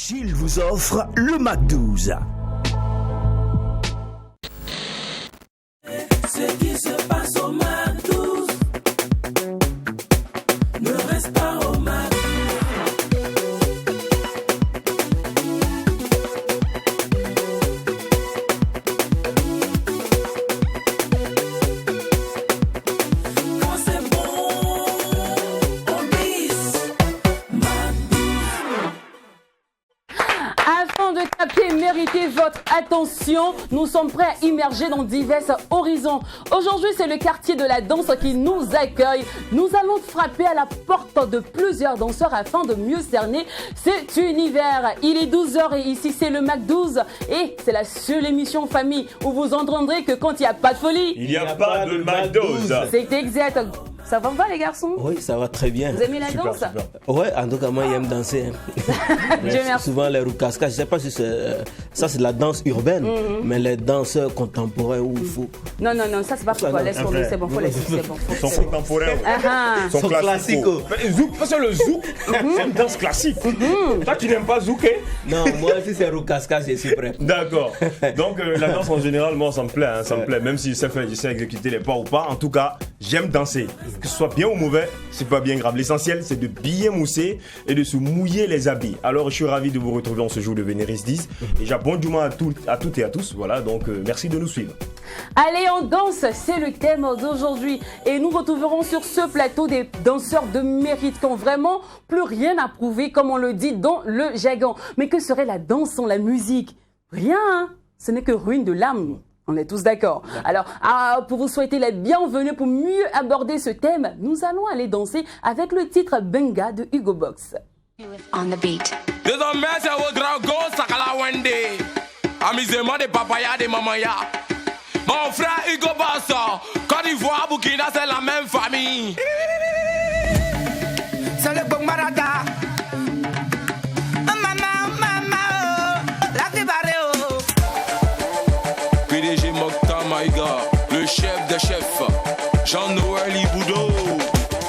Gilles vous offre le Mac 12. Ce qui se passe au Mac 12 ne reste pas au Mac 12. Quand c'est bon, on glisse Mac 12. Afin de capter et mériter votre attention, nous sommes prêts à immerger dans divers horizons. Aujourd'hui, c'est le quartier de la danse qui nous accueille. Nous allons frapper à la porte de plusieurs danseurs afin de mieux cerner cet univers. Il est 12h et ici, c'est le Mac 12 et c'est la seule émission famille où vous entendrez que quand il n'y a pas de folie, il n'y a pas de Mac 12. c'est exact. Ça va pas les garçons? Oui, ça va très bien. Vous aimez la danse? Super. Ouais, en tout cas, moi, j'aime danser. Dieu merci. Souvent, les roucascas, je sais pas si c'est ça, c'est de la danse urbaine, mais les danseurs contemporains où il faut. Non, ça c'est pas pour toi. Laisse tomber, c'est bon, faut laisser, c'est bon. Son contemporain, ouais. Ah, Son Son classico. Mais zouk, parce que le zouk, c'est une danse classique. Toi, tu n'aimes pas zouker? Non, moi, si c'est roucascas, je suis prêt. D'accord. Donc, la danse en général, moi, ça me plaît. Ça me plaît. Même si je sais exécuter les pas ou pas. En tout cas, j'aime danser. Que ce soit bien ou mauvais, c'est pas bien grave. L'essentiel, c'est de bien mousser et de se mouiller les habits. Alors, je suis ravi de vous retrouver en ce jour de Vénéris 10. Déjà, bon Juma à toutes et à tous. Voilà, donc, merci de nous suivre. allez, on danse, c'est le thème d'aujourd'hui. Et nous retrouverons sur ce plateau des danseurs de mérite qui ont vraiment plus rien à prouver, comme on le dit dans le jargon. Mais que serait la danse sans la musique? Rien, hein? Ce n'est que ruine de l'âme. On est tous d'accord. Alors, pour vous souhaiter la bienvenue, pour mieux aborder ce thème, nous allons aller danser avec le titre Benga de Hugo Box. On the beat. Désormais, c'est au dragon, Sakala Wende. Amusement des papayas, des mamaya. Mon frère Hugo Boss, Côte d'Ivoire, Burkina, c'est la même famille. C'est le bon marada. Maman, la vibareo. PDG Mokhtar Maïga, le chef des chefs, Jean-Noël Ibudo.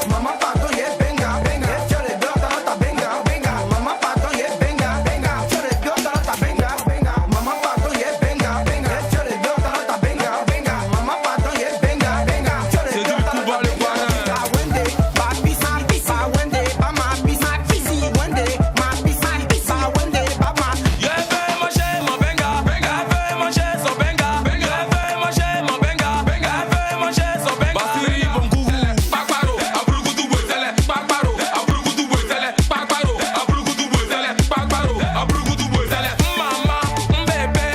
Maman, pardon, yeah, benga, benga. Sur les deux, dans ta benga, benga. Maman, pardon, yeah, benga, benga. Sur les deux, dans ta benga, benga. Maman, pardon, yeah, benga, benga. Sur les deux, dans ta benga, benga. Maman, pardon, yeah, benga, benga. Sur les deux, dans ta benga, benga. Wende, ma pisa, pisa, wende, ma pisa, pisi, wende, ma pisa, pisa, wende, ma. Yeah, fais manger mon benga, benga, fais manger son benga, benga, fais manger mon benga, benga, fais manger son benga. Basiri bongouvou, pakparo, abrugudu boitele, pakparo, abrugudu boitele, pakparo, abrugudu boitele, pakparo, abrugudu boitele. Mama, bébé,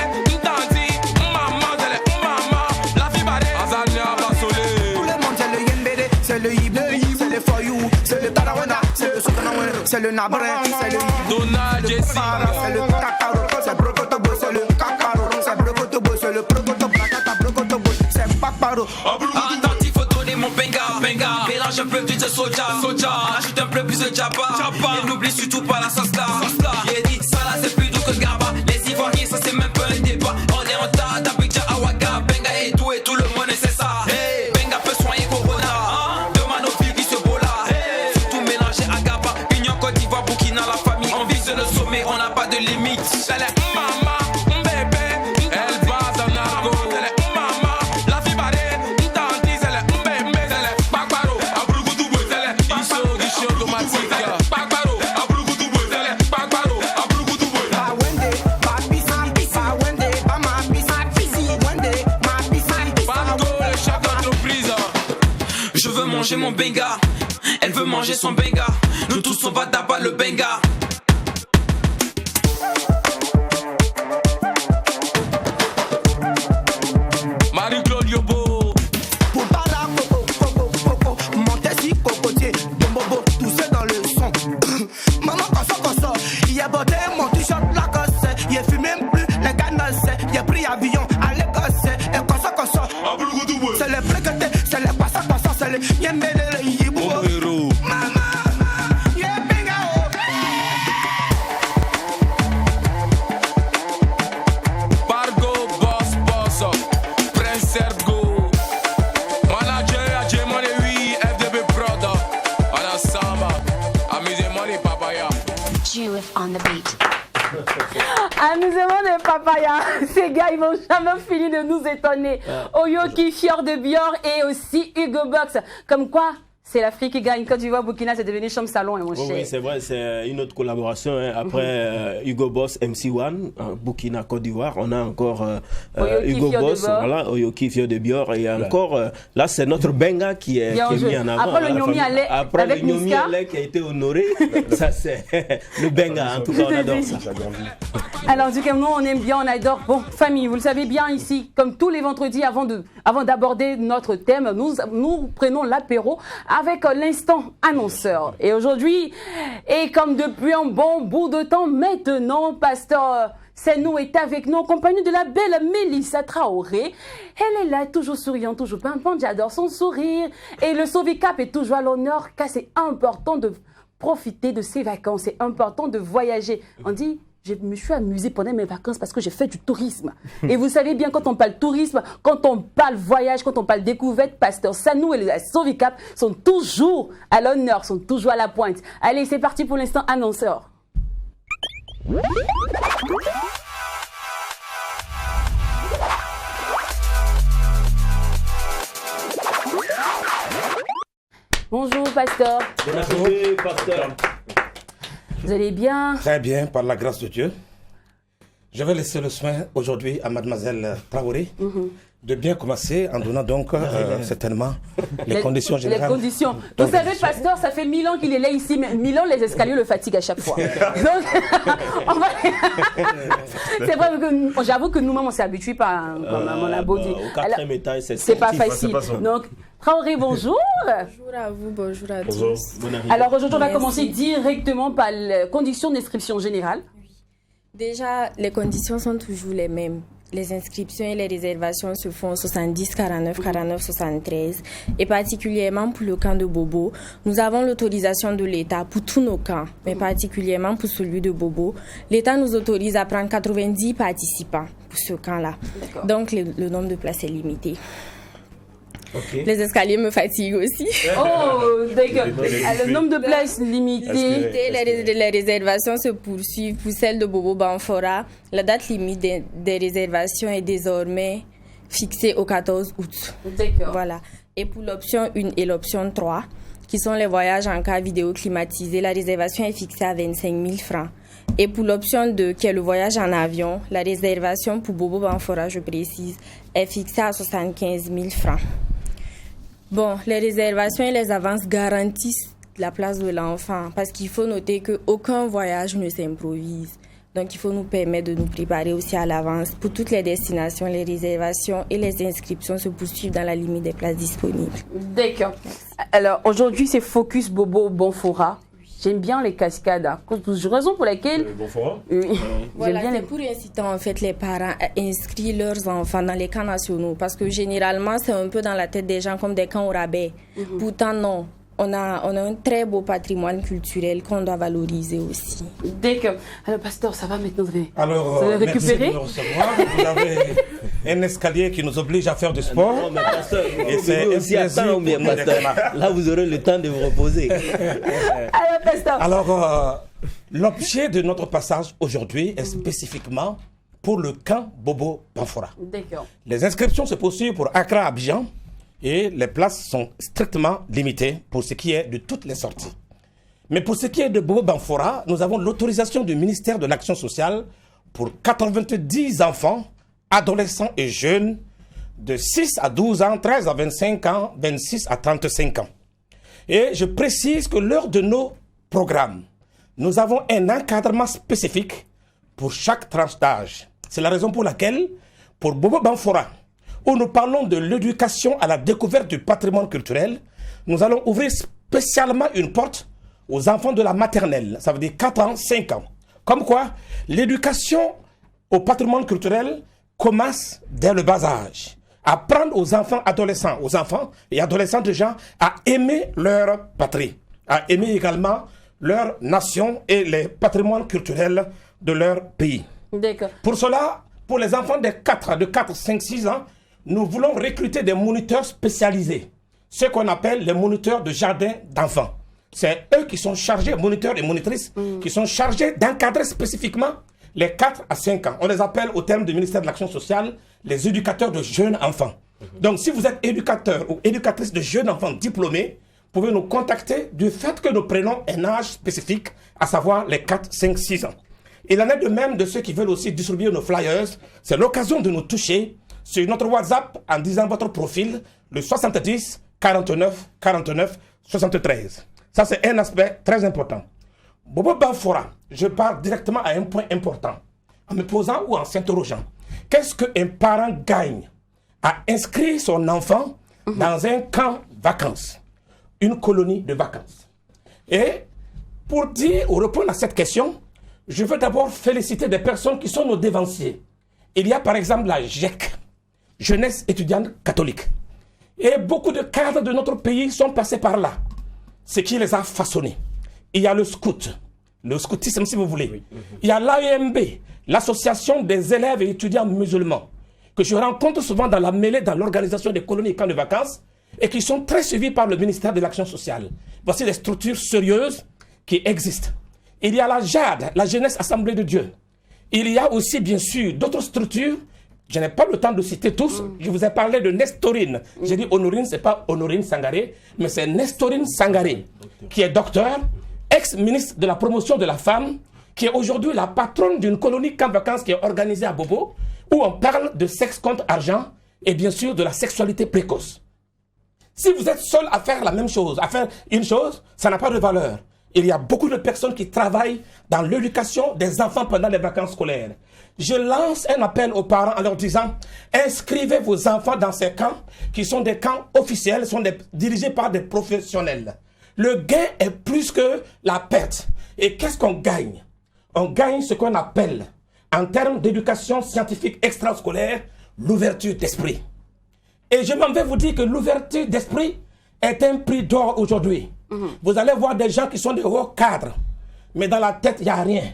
tanti, maman, tele, maman, la fibare, azania basole. Tout le monde c'est le yembede, c'est le hibou, c'est le foyou, c'est le tarawanda, c'est le sokanawé, c'est le nabré, c'est le Donald Jesse. c'est le cacaro, c'est brocotobo, c'est le cacaro, c'est brocotobo, c'est le brocotobo, c'est pakparo. Attentif, faut donner mon benga, benga. Mélange un peu plus de soja, soja. Ajoute un peu plus de jabba, jabba. Et n'oublie surtout pas la sauce là, sauce là. J'ai dit ça là c'est plus doux que Gaba. Les Ivoiriens ça c'est même pas un débat. On est en tas d'Abidjan, Awaga, benga et tout le monde sait ça. Hey, benga peut soigner Corona. Demande aux filles qui se bola. Hey, surtout mélanger à Gaba. Union Côte d'Ivoire, Burkina, la famille. On vise le sommet, on n'a pas de limite. Elle est maman, bébé, elle base en argot. Elle est maman, la fille barrée, tanti, elle est bébé, elle est pakparo, abrugudu boitele, iso automatique. Pakparo, abrugudu boitele, pakparo, abrugudu boitele. Ma wende, ma pisa, pisa, wende, ma pisa, pisi, wende, ma pisa, pisa, Paco, le chef d'entreprise. Je veux manger mon benga, elle veut manger son benga. Nous tous on va taper le benga. Marie-Claude Yobo. pour pas la coco, coco, coco, monter si cocotier, bombobo, tout c'est dans le son. Maman, quand ça, il y a botté mon t-shirt Lacoste, il a fumé plus, les gars il a pris avion à l'Écosse, et quand ça, c'est les fréquentés, c'est les passants, c'est les yembele, les yibou. Maman, yeah, benga, oh. Pargo, boss, Prince Ergo. Manager, Ajemone, oui, FDB Prod. À la samba, amusez-moi les papaya. Jew on the beat. Amusement de papaya. Ces gars, ils vont jamais finir de nous étonner. Oyoki, Fior de Bior et aussi Hugo Box. Comme quoi, c'est l'Afrique qui gagne. Quand tu vois Burkina, c'est devenu chambre salon, mon cher. Oui, c'est vrai, c'est une autre collaboration. Hein. Après Hugo Boss, MC1, Burkina, Côte d'Ivoire, on a encore Hugo Boss, voilà, Oyoki, Fior de Bior. Et encore, là, c'est notre Benga qui est mis en avant. Après le Nyomi Allais, avec le Nyomi Niska. Allais qui a été honoré, ça c'est le Benga. En tout cas, on adore ça. Alors, du coup, nous, on aime bien, on adore. Bon, famille, vous le savez bien ici, comme tous les vendredis, avant d'aborder notre thème, nous prenons l'apéro avec l'instant annonceur. Et aujourd'hui, et comme depuis un bon bout de temps maintenant, Pasteur Senou est avec nous en compagnie de la belle Mélissa Traoré. Elle est là, toujours souriante, toujours pimpante. J'adore son sourire. Et le Sauvé-Cap est toujours à l'honneur, car c'est important de profiter de ses vacances. C'est important de voyager. On dit... Je me suis amusée pendant mes vacances parce que j'ai fait du tourisme. Et vous savez bien, quand on parle tourisme, quand on parle voyage, quand on parle découverte, Pasteur Senou et la Sauvé-Cap sont toujours à l'honneur, sont toujours à la pointe. Allez, c'est parti pour l'instant annonceur. Bonjour, Pasteur. Bonjour, Pasteur. Vous allez bien? Très bien, par la grâce de Dieu. Je vais laisser le soin aujourd'hui à mademoiselle Traoré de bien commencer en donnant donc certainement les conditions générales. Les conditions. Vous savez, Pasteur, ça fait 1000 ans qu'il est là ici, mais 1000 ans, les escaliers le fatiguent à chaque fois. Donc, c'est vrai que j'avoue que nous-mêmes, on s'est habitués par mon abodi. Au 4e étage, c'est pas facile. Donc, Traoré, bonjour. Bonjour à vous, bonjour à tous. Alors aujourd'hui, on va commencer directement par les conditions d'inscription générale. Déjà, les conditions sont toujours les mêmes. Les inscriptions et les réservations se font au 70 49 49 73. Et particulièrement pour le camp de Bobo, nous avons l'autorisation de l'État pour tous nos camps, mais particulièrement pour celui de Bobo. L'État nous autorise à prendre 90 participants pour ce camp-là. Donc le nombre de places est limité. Okay. Les escaliers me fatiguent aussi. Oh, d'accord. Le nombre de places limité. Les réservations se poursuivent pour celle de Bobo Banfora. La date limite des réservations est désormais fixée au 14 août. D'accord. Voilà. Et pour l'option 1 et l'option 3, qui sont les voyages en cas vidéo climatisé, la réservation est fixée à 25 000 francs. Et pour l'option 2, qui est le voyage en avion, la réservation pour Bobo Banfora, je précise, est fixée à 75 000 francs. Bon, les réservations et les avances garantissent la place de l'enfant parce qu'il faut noter qu'aucun voyage ne s'improvise. Donc, il faut nous permettre de nous préparer aussi à l'avance. Pour toutes les destinations, les réservations et les inscriptions se poursuivent dans la limite des places disponibles. D'accord. Alors, aujourd'hui, c'est Focus Bobo Banfora. J'aime bien les cascades. Raison pour laquelle... Voilà, c'est pour inciter en fait les parents à inscrire leurs enfants dans les camps nationaux. Parce que généralement, c'est un peu dans la tête des gens comme des camps au rabais. Pourtant, non. On a un très beau patrimoine culturel qu'on doit valoriser aussi. D'accord. Alors, Pasteur, ça va maintenant? Alors, vous avez récupéré? Merci de nous recevoir. Vous avez un escalier qui nous oblige à faire du sport. Non, mais Pasteur, et c'est aussi à temps, là, vous aurez le temps de vous reposer. Alors, Pasteur. Alors, l'objet de notre passage aujourd'hui est spécifiquement pour le camp Bobo Banfora. D'accord. Les inscriptions se poursuivent pour Accra, Abidjan. Et les places sont strictement limitées pour ce qui est de toutes les sorties. Mais pour ce qui est de Bobo Banfora, nous avons l'autorisation du ministère de l'Action sociale pour 90 enfants, adolescents et jeunes de 6 à 12 ans, 13 à 25 ans, 26 à 35 ans. Et je précise que lors de nos programmes, nous avons un encadrement spécifique pour chaque tranche d'âge. C'est la raison pour laquelle, pour Bobo Banfora, où nous parlons de l'éducation à la découverte du patrimoine culturel, nous allons ouvrir spécialement une porte aux enfants de la maternelle, ça veut dire 4 ans, 5 ans. Comme quoi, l'éducation au patrimoine culturel commence dès le bas âge. Apprendre aux enfants et adolescents de gens à aimer leur patrie, à aimer également leur nation et les patrimoines culturels de leur pays. D'accord. Pour cela, pour les enfants de 4, 5, 6 ans, nous voulons recruter des moniteurs spécialisés, ce qu'on appelle les moniteurs de jardin d'enfants. C'est eux qui sont chargés, moniteurs et monitrices, qui sont chargés d'encadrer spécifiquement les 4 à 5 ans. On les appelle au terme du ministère de l'Action sociale les éducateurs de jeunes enfants. Donc si vous êtes éducateur ou éducatrice de jeunes enfants diplômés, vous pouvez nous contacter du fait que nous prenons un âge spécifique, à savoir les 4, 5, 6 ans. Il en est de même de ceux qui veulent aussi distribuer nos flyers. C'est l'occasion de nous toucher sur notre WhatsApp en disant votre profil, le 70 49 49 73. Ça, c'est un aspect très important. Bobo Banfora, je pars directement à un point important, en me posant ou en s'interrogeant. Qu'est-ce qu'un parent gagne à inscrire son enfant dans un camp vacances, une colonie de vacances? Et pour dire ou répondre à cette question, je veux d'abord féliciter des personnes qui sont nos dévanciers. Il y a par exemple la GEC, Jeunesse étudiante catholique. Et beaucoup de cadres de notre pays sont passés par là, ce qui les a façonnés. Il y a le scoutisme si vous voulez. Il y a l'AEMB, l'association des élèves et étudiants musulmans, que je rencontre souvent dans la mêlée, dans l'organisation des colonies et camps de vacances, et qui sont très suivis par le ministère de l'Action sociale. Voici des structures sérieuses qui existent. Il y a la JAD, la Jeunesse Assemblée de Dieu. Il y a aussi, bien sûr, d'autres structures. Je n'ai pas le temps de citer tous. Je vous ai parlé de Nestorine. J'ai dit Honorine, ce n'est pas Honorine Sangaré, mais c'est Nestorine Sangaré, qui est docteur, ex-ministre de la promotion de la femme, qui est aujourd'hui la patronne d'une colonie camp vacances qui est organisée à Bobo, où on parle de sexe contre argent et bien sûr de la sexualité précoce. Si vous êtes seul à faire la même chose, à faire une chose, ça n'a pas de valeur. Il y a beaucoup de personnes qui travaillent dans l'éducation des enfants pendant les vacances scolaires. Je lance un appel aux parents en leur disant, inscrivez vos enfants dans ces camps qui sont des camps officiels, sont dirigés par des professionnels. Le gain est plus que la perte. Et qu'est-ce qu'on gagne? On gagne ce qu'on appelle, en termes d'éducation scientifique extrascolaire, l'ouverture d'esprit. Et je m'en vais vous dire que l'ouverture d'esprit est un prix d'or aujourd'hui. Vous allez voir des gens qui sont des hauts cadres, mais dans la tête, il n'y a rien.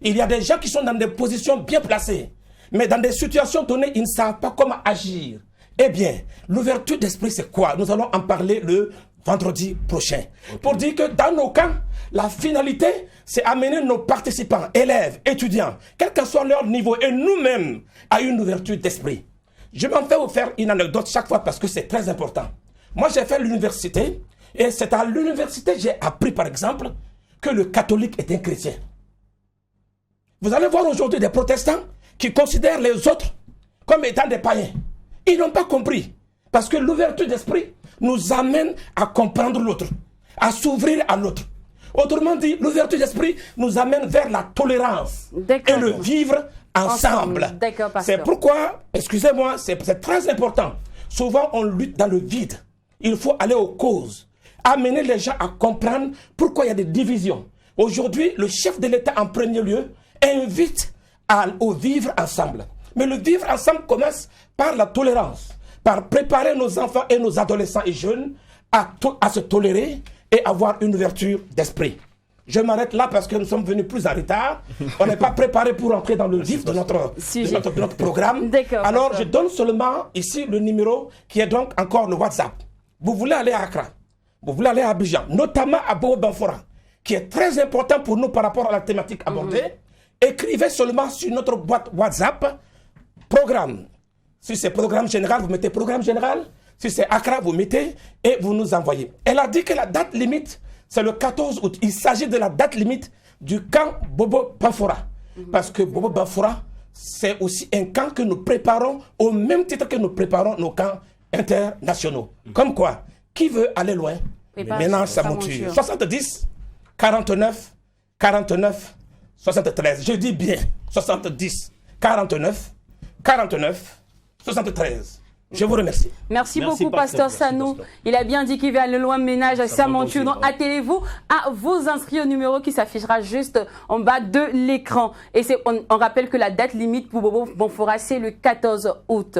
Il y a des gens qui sont dans des positions bien placées, mais dans des situations données, ils ne savent pas comment agir. Eh bien, l'ouverture d'esprit, c'est quoi? Nous allons en parler le vendredi prochain. Pour dire que dans nos camps, la finalité, c'est amener nos participants, élèves, étudiants, quel que soit leur niveau, et nous-mêmes, à une ouverture d'esprit. Je m'en vais vous faire une anecdote chaque fois parce que c'est très important. Moi, j'ai fait l'université, et c'est à l'université que j'ai appris, par exemple, que le catholique est un chrétien. Vous allez voir aujourd'hui des protestants qui considèrent les autres comme étant des païens. Ils n'ont pas compris. Parce que l'ouverture d'esprit nous amène à comprendre l'autre, à s'ouvrir à l'autre. Autrement dit, l'ouverture d'esprit nous amène vers la tolérance et le vivre ensemble. C'est pourquoi, excusez-moi, c'est très important. Souvent, on lutte dans le vide. Il faut aller aux causes. Amener les gens à comprendre pourquoi il y a des divisions. Aujourd'hui, le chef de l'État, en premier lieu, invite au vivre ensemble. Mais le vivre ensemble commence par la tolérance, par préparer nos enfants et nos adolescents et jeunes à se tolérer et avoir une ouverture d'esprit. Je m'arrête là parce que nous sommes venus plus en retard. On n'est pas préparé pour entrer dans le vif de notre programme. Alors, je donne seulement ici le numéro qui est donc encore le WhatsApp. Vous voulez aller à Accra, vous voulez aller à Abidjan, notamment à Bobo Banfora, qui est très important pour nous par rapport à la thématique abordée. Écrivez seulement sur notre boîte WhatsApp programme. Si c'est programme général, vous mettez programme général. Si c'est Accra, vous mettez et vous nous envoyez. Elle a dit que la date limite, c'est le 14 août. Il s'agit de la date limite du camp Bobo Banfora. Parce que Bobo Banfora, c'est aussi un camp que nous préparons au même titre que nous préparons nos camps internationaux. Comme quoi, qui veut aller loin, ménage sa monture. 70, 49, 49, 73. Je dis bien 70, 49, 49, 73. Je vous remercie. Merci beaucoup, Pasteur Sanou. Il a bien dit qu'il va aller loin, ménage à sa monture. Donc, attelez-vous à vous inscrire au numéro qui s'affichera juste en bas de l'écran. Et on rappelle que la date limite pour Bobo Banfora, c'est le 14 août.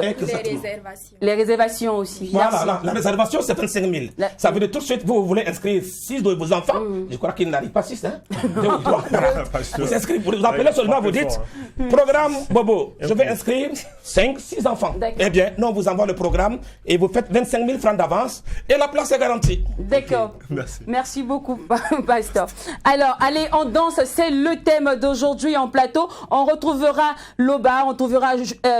Les réservations aussi. Voilà, la réservation, c'est 25 000. Ça veut dire tout de suite, vous voulez inscrire 6 de vos enfants. Je crois qu'il n'arrive pas 6. Hein? Vous inscrivez, vous appelez seulement, vous dites, programme Bobo, je vais inscrire 5, 6 enfants. Eh bien, non, vous envoyez avoir le programme et vous faites 25 000 francs d'avance et la place est garantie. D'accord. Okay. Merci beaucoup, Pasteur. Alors, allez, on danse, c'est le thème d'aujourd'hui en plateau. On retrouvera Loba, on retrouvera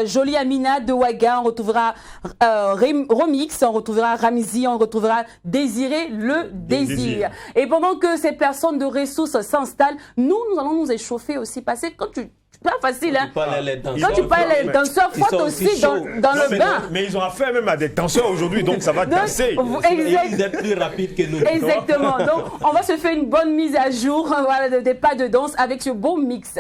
Jolie Amina de Ouaga, on retrouvera Remix, on retrouvera Ramzi, on retrouvera Désiré le désir. Et pendant que ces personnes de ressources s'installent, nous allons nous échauffer aussi. Parce que quand tu... C'est pas facile, hein. Quand tu parles les danseurs, frotte aussi dans le bain. Mais ils ont affaire même à des danseurs aujourd'hui, donc ça va danser. Ils sont plus rapides que nous. Exactement. Donc, on va se faire une bonne mise à jour, voilà, des pas de danse avec ce beau mix.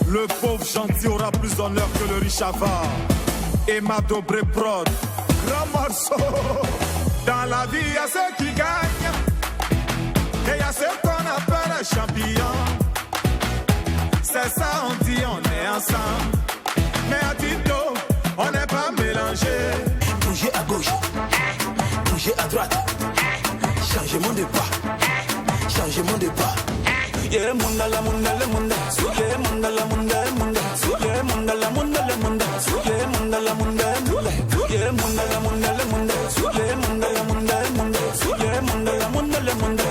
Le pauvre gentil aura plus d'honneur que le riche avare. Emma Dobré Prod, grand morceau. Dans la vie, il y a ceux qui gagnent et il y a ceux qu'on appelle les champions. C'est ça, on dit, on est ensemble. Mais à Tito, on n'est pas mélangés. Bougez à gauche, bougez à droite. Changement de pas, changement de pas. Yeah, munda la munda le munda. Yeah, munda la munda le munda. Yeah, munda la munda le munda. Yeah, munda la munda le munda. Yeah, munda la munda le munda. Yeah, munda la munda le munda. Yeah, munda la munda le munda.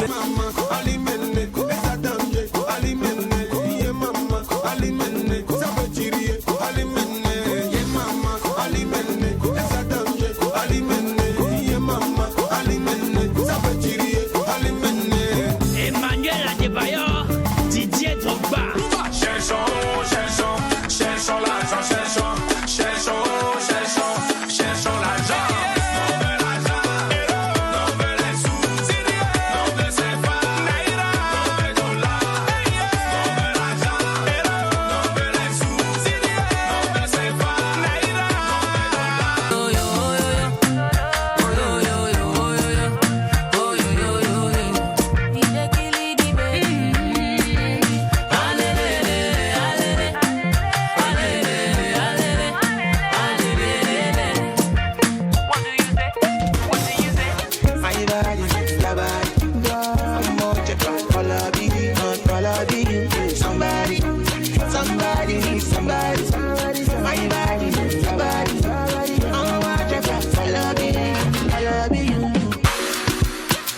Mama, Ali Menne, Zadamje, Ali Menne. Yeah, mama, Ali Menne. Sabachiri, Ali Menne. Yeah, mama, Ali Menne. Zadamje, Ali Menne. Yeah, mama, Ali Menne. Sabachiri, Ali Menne. Emmanuel Adebayor, Didier Drogba. Cherchons l'argent, cherchons l'argent. On veut l'argent, on veut les sous, on veut ses femmes, on veut dollars. On veut l'argent, on veut les sous, on veut ses femmes, on veut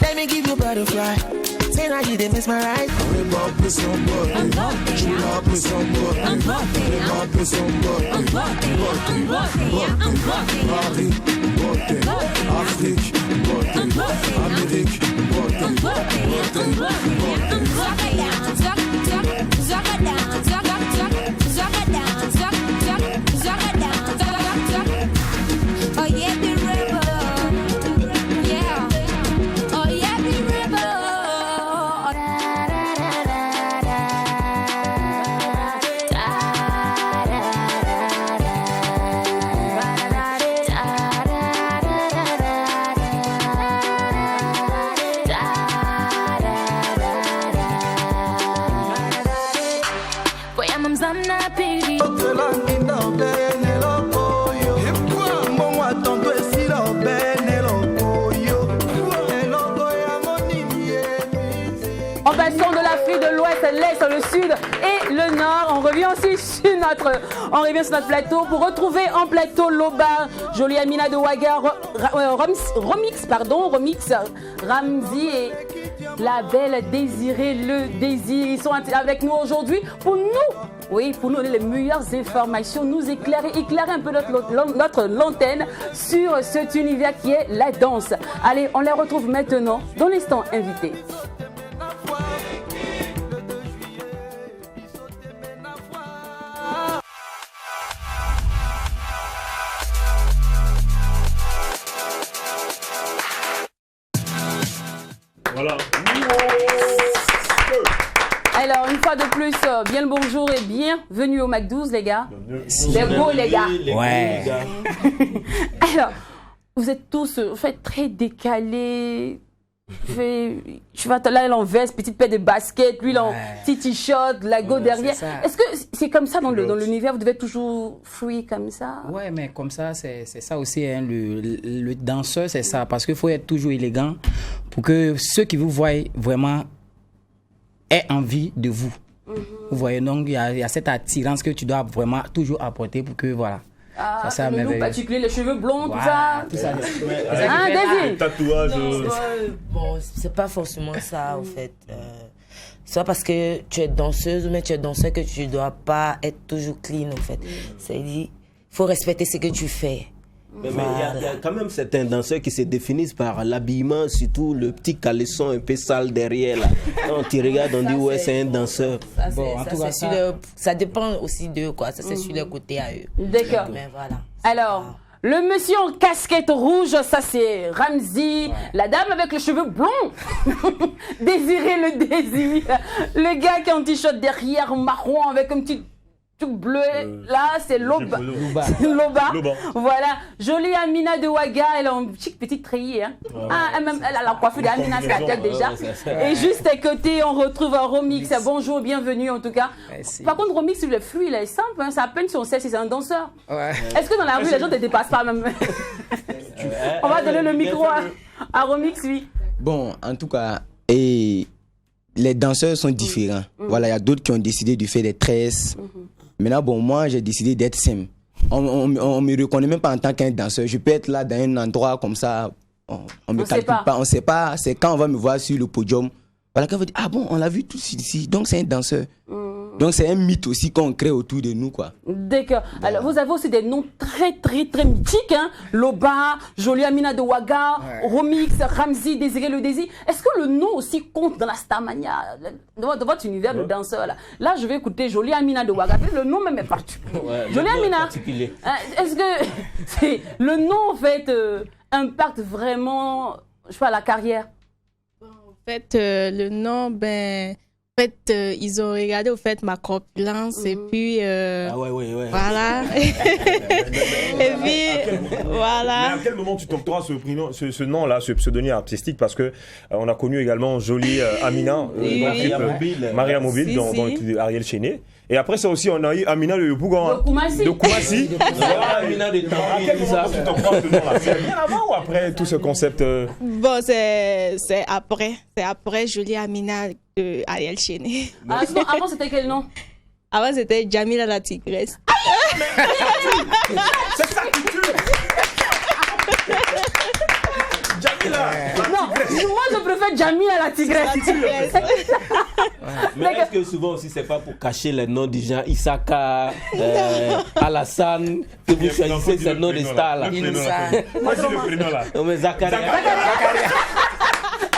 Let me give you butterfly. Say now you didn't miss my ride. Oh yeah, be rebel. Yeah. Oh yeah, be rebel. Voy a mamzana piri. En passant de l'Afrique de l'Ouest, l'Est, le Sud et le Nord, on revient aussi sur notre plateau pour retrouver en plateau Loba, Jolie Amina de Ouaga, Remix, Ramzi et la belle Désiré le désir. Ils sont avec nous aujourd'hui pour nous donner les meilleures informations, nous éclairer un peu notre lanterne sur cet univers qui est la danse. Allez, on les retrouve maintenant dans l'instant invité. Voilà. Alors, une fois de plus, bien le bonjour et bienvenue au Mac 12, les gars. Les beaux, les gars. Ouais. Alors, vous êtes tous, très décalés. Tu vas là, il en veste, petite paire de baskets, lui, il en petit t-shirt, lago derrière. Est-ce que c'est comme ça dans l'univers? Vous devez être toujours free comme ça? Ouais, mais comme ça, c'est ça aussi. Hein, le danseur, c'est ça. Parce qu'il faut être toujours élégant pour que ceux qui vous voient vraiment aient envie de vous. Vous voyez, donc il y a cette attirance que tu dois vraiment toujours apporter pour que, voilà. Ça, le look particulier, les cheveux blonds, voilà, tout ça. Les tatouages. Bon, c'est pas forcément ça, en fait. C'est pas parce que tu es danseuse ou mais tu es danseur que tu dois pas être toujours clean, en fait. C'est-à-dire, il faut respecter ce que tu fais. Mais il y a quand même certains danseurs qui se définissent par l'habillement, surtout le petit caleçon un peu sale derrière. Là. Quand tu regardes, on dit ouais, c'est un danseur. Ça dépend aussi d'eux, quoi. Ça, c'est sur le côté à eux. D'accord. Mais voilà. Alors, le monsieur en casquette rouge, ça c'est Ramzy. La dame avec les cheveux blonds, Désiré le désir. Le gars qui a un t-shirt derrière marron avec un petit tout bleu, là c'est Loba. Voilà, jolie Amina de Ouaga, elle a une petite treillis. Hein. Elle a la coiffure d'Amina Skatek déjà. Et juste à côté, on retrouve un Romix. Bonjour, bienvenue en tout cas. Merci. Par contre, Romix, le flux, il est simple. Hein. C'est à peine si on sait si c'est un danseur. Ouais. Est-ce que dans la rue, les gens ne te dépassent pas même? On va donner le micro à Romix, oui. Bon, en tout cas, les danseurs sont différents. Voilà, il y a d'autres qui ont décidé de faire des tresses. Maintenant, bon, moi, j'ai décidé d'être simple. On me reconnaît même pas en tant qu'un danseur. Je peux être là dans un endroit comme ça. On me calcule pas. On sait pas. C'est quand on va me voir sur le podium. Voilà, qu'on va dire, ah bon, on l'a vu tout ici. Donc, c'est un danseur. Donc, c'est un mythe aussi qu'on crée autour de nous, quoi. D'accord. Alors, vous avez aussi des noms très mythiques, hein. Loba, Jolie Amina de Ouaga, Romix, Ramzy, Désiré le désir. Est-ce que le nom aussi compte dans la Starmania, dans votre univers de danseur, là? Là, je vais écouter Jolie Amina de Ouaga. Le nom même est particulier. Jolie Amina, est-ce que le nom, en fait, impacte vraiment, je sais pas, la carrière? En fait, le nom, en fait, ils ont regardé au fait ma corpulence et puis voilà. Et puis voilà. Mais à quel moment tu t'octroies ce nom-là, ce pseudonyme artistique, parce que on a connu également Jolie Amina, Maria Mobile dans le clip d'Ariel Chéné. Et après ça aussi, on a eu Amina de Bougon. De Koumassi. Amina de Tambi. À quel moment tu t'octroies ce nom-là? C'est bien avant ou après tout ce concept? Bon, c'est après. C'est après Jolie Amina de Ariel Chéné. Ah, sinon, avant, c'était quel nom? Avant, c'était Jamila la tigresse. C'est ça qui tue. Jamila. Non, moi je préfère Jamila la tigresse. Mais est-ce que souvent aussi c'est pas pour cacher les noms des gens, Isaka, Alassane, que vous choisissez ces noms de stars là? Moi c'est le prénom là. Non mais Zakaria.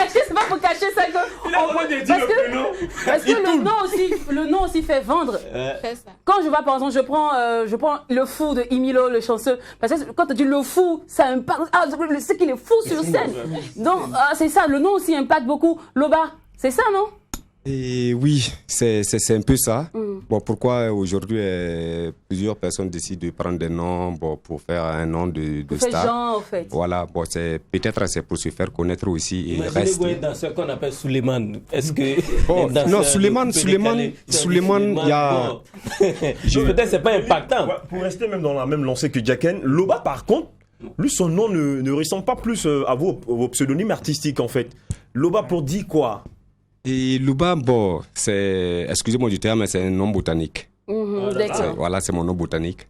Est-ce que c'est pas pour cacher ça parce que le nom aussi fait vendre. Quand je vois par exemple, je prends le fou de Emilio le chanceux, parce que quand tu dis le fou, ça impacte. Ah, c'est qu'il est fou sur scène. Donc c'est ça, le nom aussi impacte beaucoup. Loba, c'est ça, non? Et oui, c'est un peu ça. Bon, pourquoi aujourd'hui plusieurs personnes décident de prendre des noms pour faire un nom de star. Genre, en fait. Voilà, bon, peut-être c'est pour se faire connaître aussi et rester. Dans ce qu'on appelle Suleiman, est-ce que bon, non, Suleiman, il y a. Peut-être c'est pas impactant. Pour rester même dans la même lancée que Jacken, Loba par contre, lui son nom ne ressemble pas plus à vos pseudonymes artistiques en fait. Loba pour dire quoi? Et Loba, bon, c'est, excusez-moi du terme, mais c'est un nom botanique. Voilà, c'est mon nom botanique.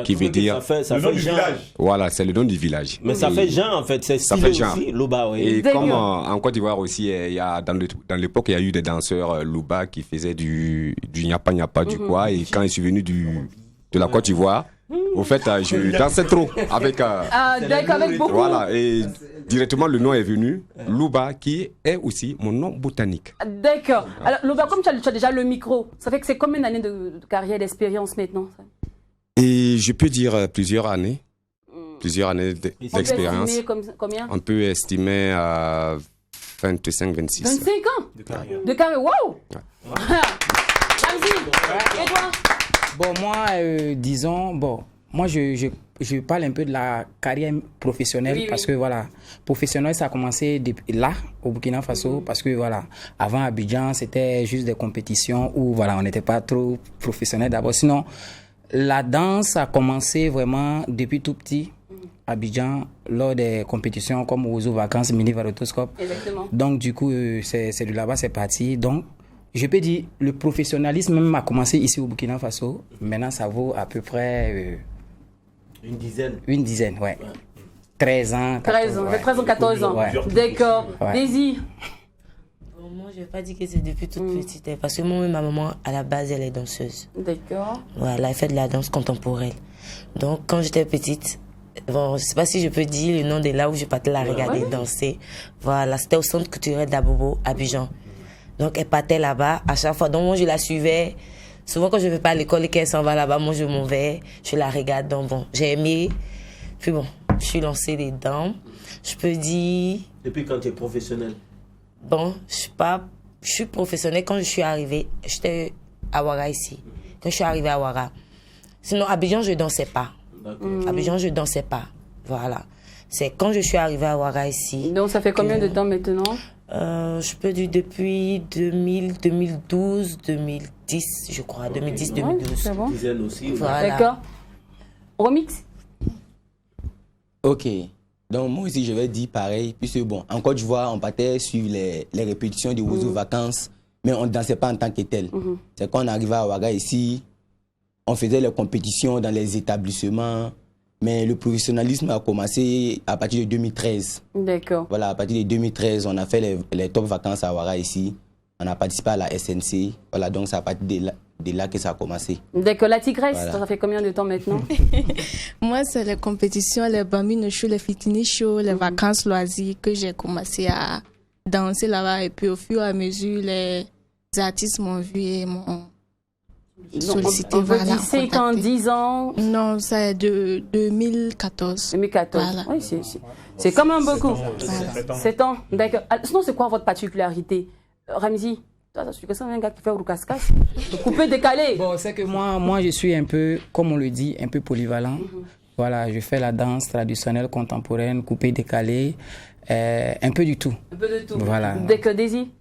Qui veut dire. Ça fait Jean. Voilà, c'est le nom du village. Mais ça fait Jean en fait, c'est stylé aussi, Loba. Oui. Et comme en Côte d'Ivoire aussi, il y a, dans l'époque, il y a eu des danseurs Loba qui faisaient du Nyapa Nyapa, du quoi. Et quand je suis venu de la Côte d'Ivoire, au fait, je dansais trop avec beaucoup. Voilà, et directement le nom est venu, Loba, qui est aussi mon nom botanique. D'accord. Alors, Loba, comme tu as déjà le micro, ça fait que c'est combien d'années de carrière, d'expérience maintenant? Et je peux dire plusieurs années. Plusieurs années d'expérience. On peut estimer combien? On peut estimer à 25, 26. 25 ans de carrière, wow! Ramzy, et toi? Bon, moi, disons, moi, je parle un peu de la carrière professionnelle parce que voilà, professionnel, ça a commencé là, au Burkina Faso, parce que voilà, avant Abidjan, c'était juste des compétitions où voilà, on n'était pas trop professionnel d'abord. Sinon, la danse a commencé vraiment depuis tout petit. Abidjan, lors des compétitions comme Ozo Vacances, Mini Varotoscope. Exactement. Donc, du coup, c'est de là-bas, c'est parti. Donc, je peux dire, le professionnalisme même a commencé ici au Burkina Faso. Maintenant, ça vaut à peu près... Une dizaine. Une dizaine, ouais. 13 ans. 13 ans, 13 ans, 14 ans. Ouais. D'accord. Ouais. Daisy. Bon, moi, je vais pas dire que c'est depuis toute petite, hein, parce que moi, ma maman, à la base, elle est danseuse. D'accord. Voilà, elle fait de la danse contemporaine. Donc, quand j'étais petite, bon, je sais pas si je peux dire le nom de là où je partais la regarder danser. Voilà, c'était au centre culturel d'Abobo, Abidjan. Donc, elle partait là-bas à chaque fois. Donc, moi, je la suivais. Souvent, quand je ne vais pas à l'école et qu'elle s'en va là-bas, moi, je m'en vais. Je la regarde. Donc, bon, j'ai aimé. Puis bon, je suis lancée dedans. Je peux dire... Depuis quand tu es professionnel? Bon, je suis professionnelle. Quand je suis arrivée, j'étais à Ouaga ici. Quand je suis arrivée à Ouaga. Sinon, à Abidjan, je ne dansais pas. À Abidjan, je ne dansais pas. Voilà. C'est quand je suis arrivée à Ouaga ici. Donc, ça fait combien de temps maintenant? Je peux dire depuis 2000, 2012, 2010, je crois. 2010, 2012. C'est bon. Aussi, voilà. D'accord. Remix. Ok. Donc, moi aussi, je vais dire pareil. Puisque, bon, en Côte d'Ivoire, on partait suivre les répétitions de Ozo Vacances, mais on ne dansait pas en tant que tel. C'est quand on arrivait à Ouaga ici, on faisait les compétitions dans les établissements. Mais le professionnalisme a commencé à partir de 2013. D'accord. Voilà, à partir de 2013, on a fait les top vacances à Ouaga ici. On a participé à la SNC. Voilà, donc c'est à partir de là que ça a commencé. D'accord. La Tigresse, voilà. Ça fait combien de temps maintenant? Moi, c'est les compétitions, les bambino shows, les fitini shows, les vacances loisirs que j'ai commencé à danser là-bas. Et puis au fur et à mesure, les artistes m'ont vu et m'ont sollicité. On veut dire 5 ans, 10 ans? Non, c'est de 2014. 2014. Voilà. Oui, c'est quand même beaucoup. 7 ans. D'accord. Sinon, c'est quoi votre particularité? Ramzi, tu connais un gars qui fait Roukas-Kas? Coupé, décalé. Bon, c'est que moi, je suis un peu, comme on le dit, un peu polyvalent. Voilà, je fais la danse traditionnelle, contemporaine, coupé, décalé, un peu du tout. Un peu de tout. Voilà. Dès que Daisy?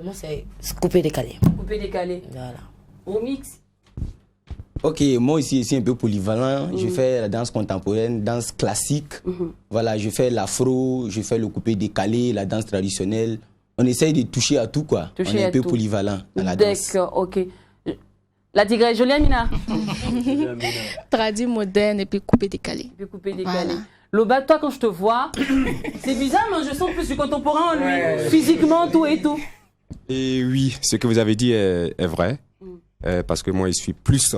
Moi, c'est coupé, décalé. Coupé, décalé. Voilà. Remix? Ok, moi aussi, je suis un peu polyvalent. Je fais la danse contemporaine, danse classique. Voilà, je fais l'afro, je fais le coupé décalé, la danse traditionnelle. On essaye de toucher à tout, quoi. On est un peu polyvalent dans la danse. D'accord, ok. La Tigresse, Jolie Amina? Traduit moderne et puis coupé décalé. Et puis coupé décalé. Loba, toi, quand je te vois, c'est bizarre, mais je sens plus du contemporain, lui. Physiquement, tout et tout. Et oui, ce que vous avez dit est vrai. Parce que moi, je suis plus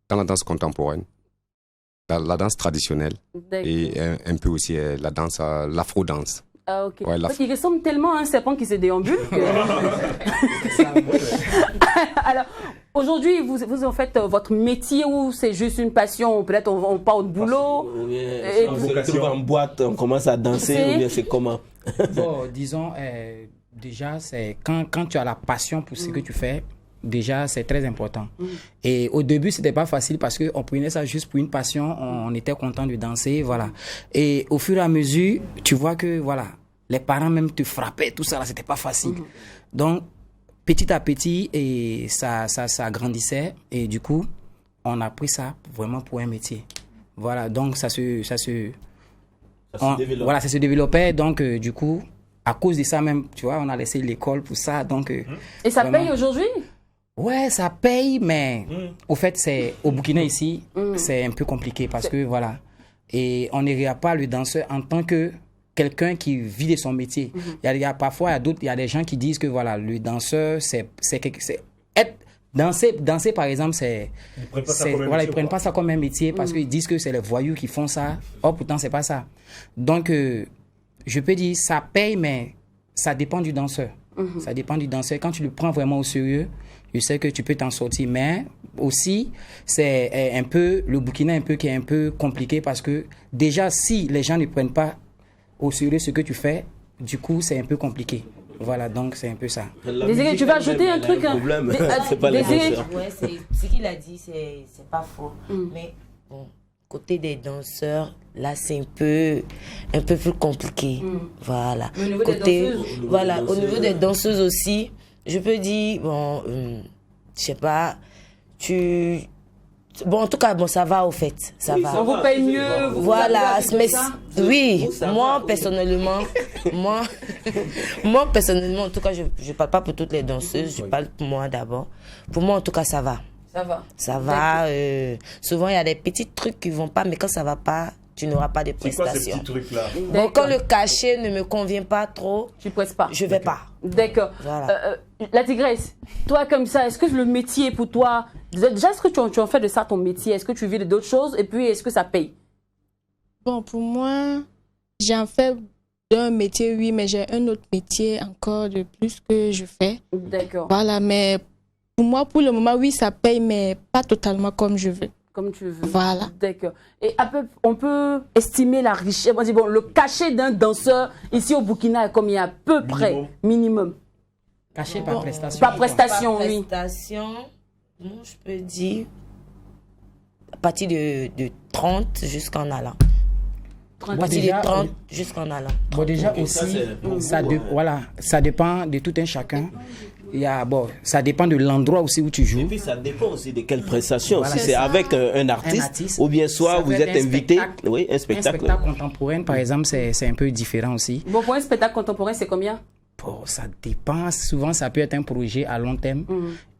dans la danse contemporaine, la danse traditionnelle et un peu aussi la danse, l'afro-danse. Ah, ok. Ouais, Parce qu'il ressemble tellement à un serpent qui se déambule. Alors, aujourd'hui, vous en faites votre métier ou c'est juste une passion? Peut-être on part au boulot. On se retrouve en boîte, on commence à danser ou bien c'est comment? Bon, disons, déjà, c'est quand tu as la passion pour ce que tu fais, déjà, c'est très important. Et au début, c'était pas facile parce qu'on prenait ça juste pour une passion, on était content de danser, voilà. Et au fur et à mesure, tu vois que, voilà, les parents même te frappaient, tout ça, là, c'était pas facile. Donc, petit à petit, et ça grandissait, et du coup, on a pris ça vraiment pour un métier. Voilà, donc ça se développait, donc du coup, à cause de ça même, tu vois, on a laissé l'école pour ça, donc... Et ça vraiment, paye aujourd'hui? Ouais, ça paye, mais au fait, c'est au Burkina ici, c'est un peu compliqué parce que voilà, et on ne regarde pas le danseur en tant que quelqu'un qui vit de son métier. Il y a parfois, il y a des gens qui disent que voilà, le danseur, danser par exemple, ils prennent pas ça comme un métier parce qu'ils disent que c'est les voyous qui font ça. Or pourtant c'est pas ça. Donc je peux dire ça paye, mais ça dépend du danseur. Ça dépend du danseur. Quand tu le prends vraiment au sérieux, je sais que tu peux t'en sortir, mais aussi c'est un peu le Burkina qui est un peu compliqué parce que déjà si les gens ne prennent pas au sérieux ce que tu fais, du coup c'est un peu compliqué. Voilà, donc c'est un peu ça. Désiré, tu vas ajouter un truc? C'est pas les danseurs. Ouais, ce qu'il a dit, c'est pas faux. Mais bon, côté des danseurs, là, c'est un peu plus compliqué. Voilà. Au niveau des danseuses? Voilà, au niveau des danseuses aussi, je peux dire, bon, je sais pas, bon, en tout cas, bon, ça va au fait. Ça va. On vous paye mieux. Voilà, mais oui, moi personnellement, en tout cas, je parle pas pour toutes les danseuses, je parle pour moi d'abord. Pour moi, en tout cas, ça va. Ça va. Ça va. Souvent, il y a des petits trucs qui vont pas, mais quand ça va pas, tu n'auras pas de prestations. C'est quoi ces petits trucs-là? Donc, quand le cachet ne me convient pas trop, tu presses pas. Je vais pas. D'accord. Voilà. La tigresse, toi comme ça, est-ce que le métier pour toi, déjà est-ce que tu en fais de ça ton métier? Est-ce que tu vis d'autres choses? Et puis est-ce que ça paye? Bon, pour moi, j'en fais d'un métier, oui, mais j'ai un autre métier encore de plus que je fais. D'accord. Voilà, mais pour moi, pour le moment, oui, ça paye, mais pas totalement comme je veux. Comme tu veux. Voilà. D'accord. Et on peut estimer la richesse. On dit, bon, le cachet d'un danseur ici au Burkina est combien à peu près? Minimum. Cachet par prestation. Par prestation, par oui. prestation, moi, je peux dire à partir de 30 jusqu'en allant. À partir de 30 jusqu'en allant. Bon, déjà aussi, voilà, ça dépend de tout un chacun. Ça dépend de l'endroit aussi où tu joues. Et puis ça dépend aussi de quelle prestation. Voilà, si c'est avec un artiste, ou bien soit vous êtes invité. Oui, un spectacle. Un spectacle contemporain, par exemple, c'est un peu différent aussi. Bon, pour un spectacle contemporain, c'est combien? Bon, ça dépend. Souvent, ça peut être un projet à long terme.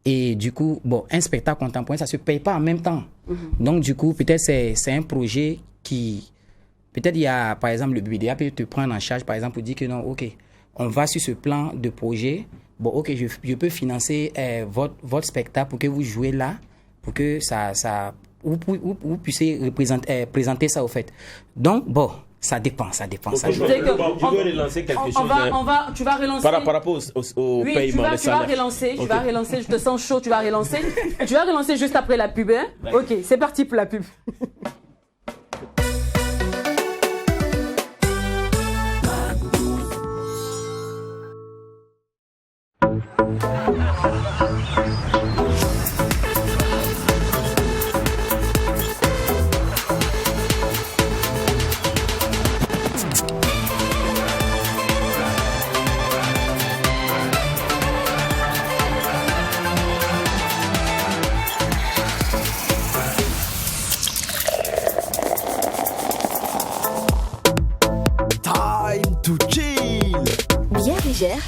Et du coup, bon, un spectacle contemporain, ça ne se paye pas en même temps. Donc, du coup, peut-être c'est un projet qui... Peut-être il y a, par exemple, le BDA peut te prendre en charge, par exemple, pour dire que non, OK, on va sur ce plan de projet. Bon, OK, je peux financer votre spectacle pour que vous jouez là, pour que vous puissiez présenter ça au fait. Donc, bon, ça dépend. Je veux relancer quelque chose. Tu vas relancer. Par rapport au paiement, les salaires. Tu vas relancer, je te sens chaud, tu vas relancer. Tu vas relancer juste après la pub, hein? OK, c'est parti pour la pub.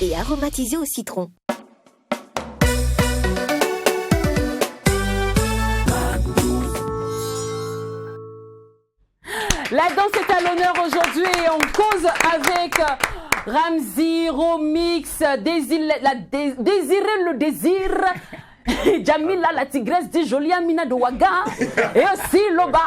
Et aromatisé au citron. La danse est à l'honneur aujourd'hui et on cause avec Ramzy, Romix, Désiré le désir, Jamila la tigresse dit Jolie Amina de Ouaga et aussi Loba.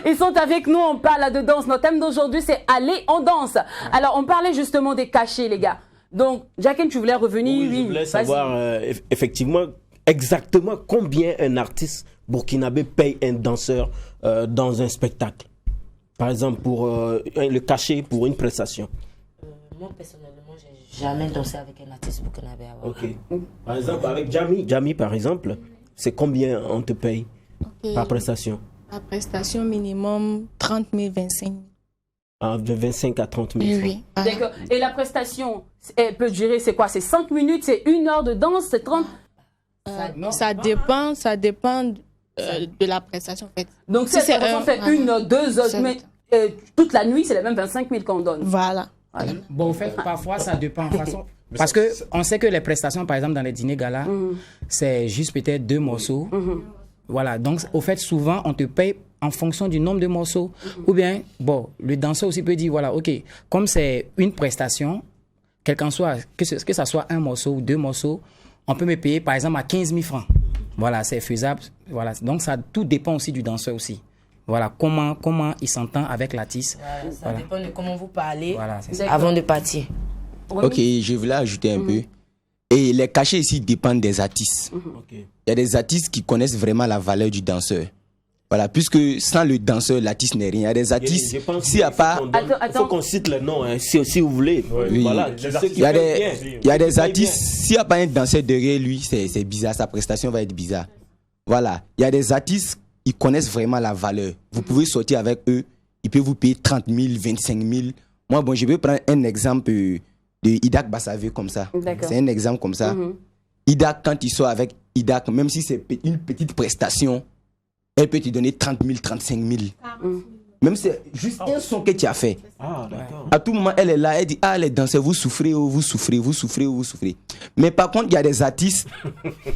Ils sont avec nous, on parle de danse. Notre thème d'aujourd'hui c'est Aller en danse. Alors on parlait justement des cachets les gars. Donc, Jacqueline, tu voulais revenir? Oui, je voulais savoir effectivement exactement combien un artiste burkinabé paye un danseur dans un spectacle. Par exemple, pour le cachet pour une prestation. Moi, personnellement, j'ai jamais dansé avec un artiste burkinabé. Ok. Par exemple, avec Jami, par exemple, c'est combien on te paye par prestation? Par prestation, minimum 30 000, 25 000. De 25 à 30 000 francs. Oui. D'accord. Et la prestation, elle peut durer, c'est quoi? C'est 5 minutes, c'est 1 heure de danse, c'est 30? Ça dépend de la prestation. En fait. Donc si la prestation fait 1 heure, 2 heures, mais toute la nuit, c'est les mêmes 25 000 qu'on donne. Voilà. Bon, en fait, parfois, ça dépend. Parce qu'on sait que les prestations, par exemple, dans les dîners galas, c'est juste peut-être 2 morceaux. Voilà. Donc, au fait, souvent, on te paye en fonction du nombre de morceaux. Ou bien, bon, le danseur aussi peut dire, voilà, OK, comme c'est une prestation, quel qu'en soit, que ça soit 1 morceau ou 2 morceaux, on peut me payer, par exemple, à 15 000 francs. Voilà, c'est faisable. Voilà. Donc, ça, tout dépend aussi du danseur aussi. Voilà, comment il s'entend avec l'artiste. Ça dépend de comment vous parlez ça. Avant de partir. Ok, je voulais ajouter un peu. Et les cachets ici dépendent des artistes. Il y a des artistes qui connaissent vraiment la valeur du danseur. Voilà, puisque sans le danseur, l'artiste n'est rien. Il y a des artistes, s'il n'y a pas... Il faut qu'on cite les noms, hein, si vous voulez. Oui. Voilà, il y a des artistes, s'il n'y a pas un danseur derrière lui, c'est bizarre, sa prestation va être bizarre. Voilà, il y a des artistes, ils connaissent vraiment la valeur. Vous pouvez sortir avec eux, ils peuvent vous payer 30 000, 25 000. Moi, bon, je vais prendre un exemple de Idak Bassavé comme ça. C'est un exemple comme ça. Idak, quand il sort avec Idak, même si c'est une petite prestation, elle peut te donner 30 000, 35 000. Même si c'est juste un son que tu as fait. À tout moment, elle est là, elle dit, ah, les danseurs, vous souffrez, vous souffrez, vous souffrez, vous souffrez. Mais par contre, il y a des artistes,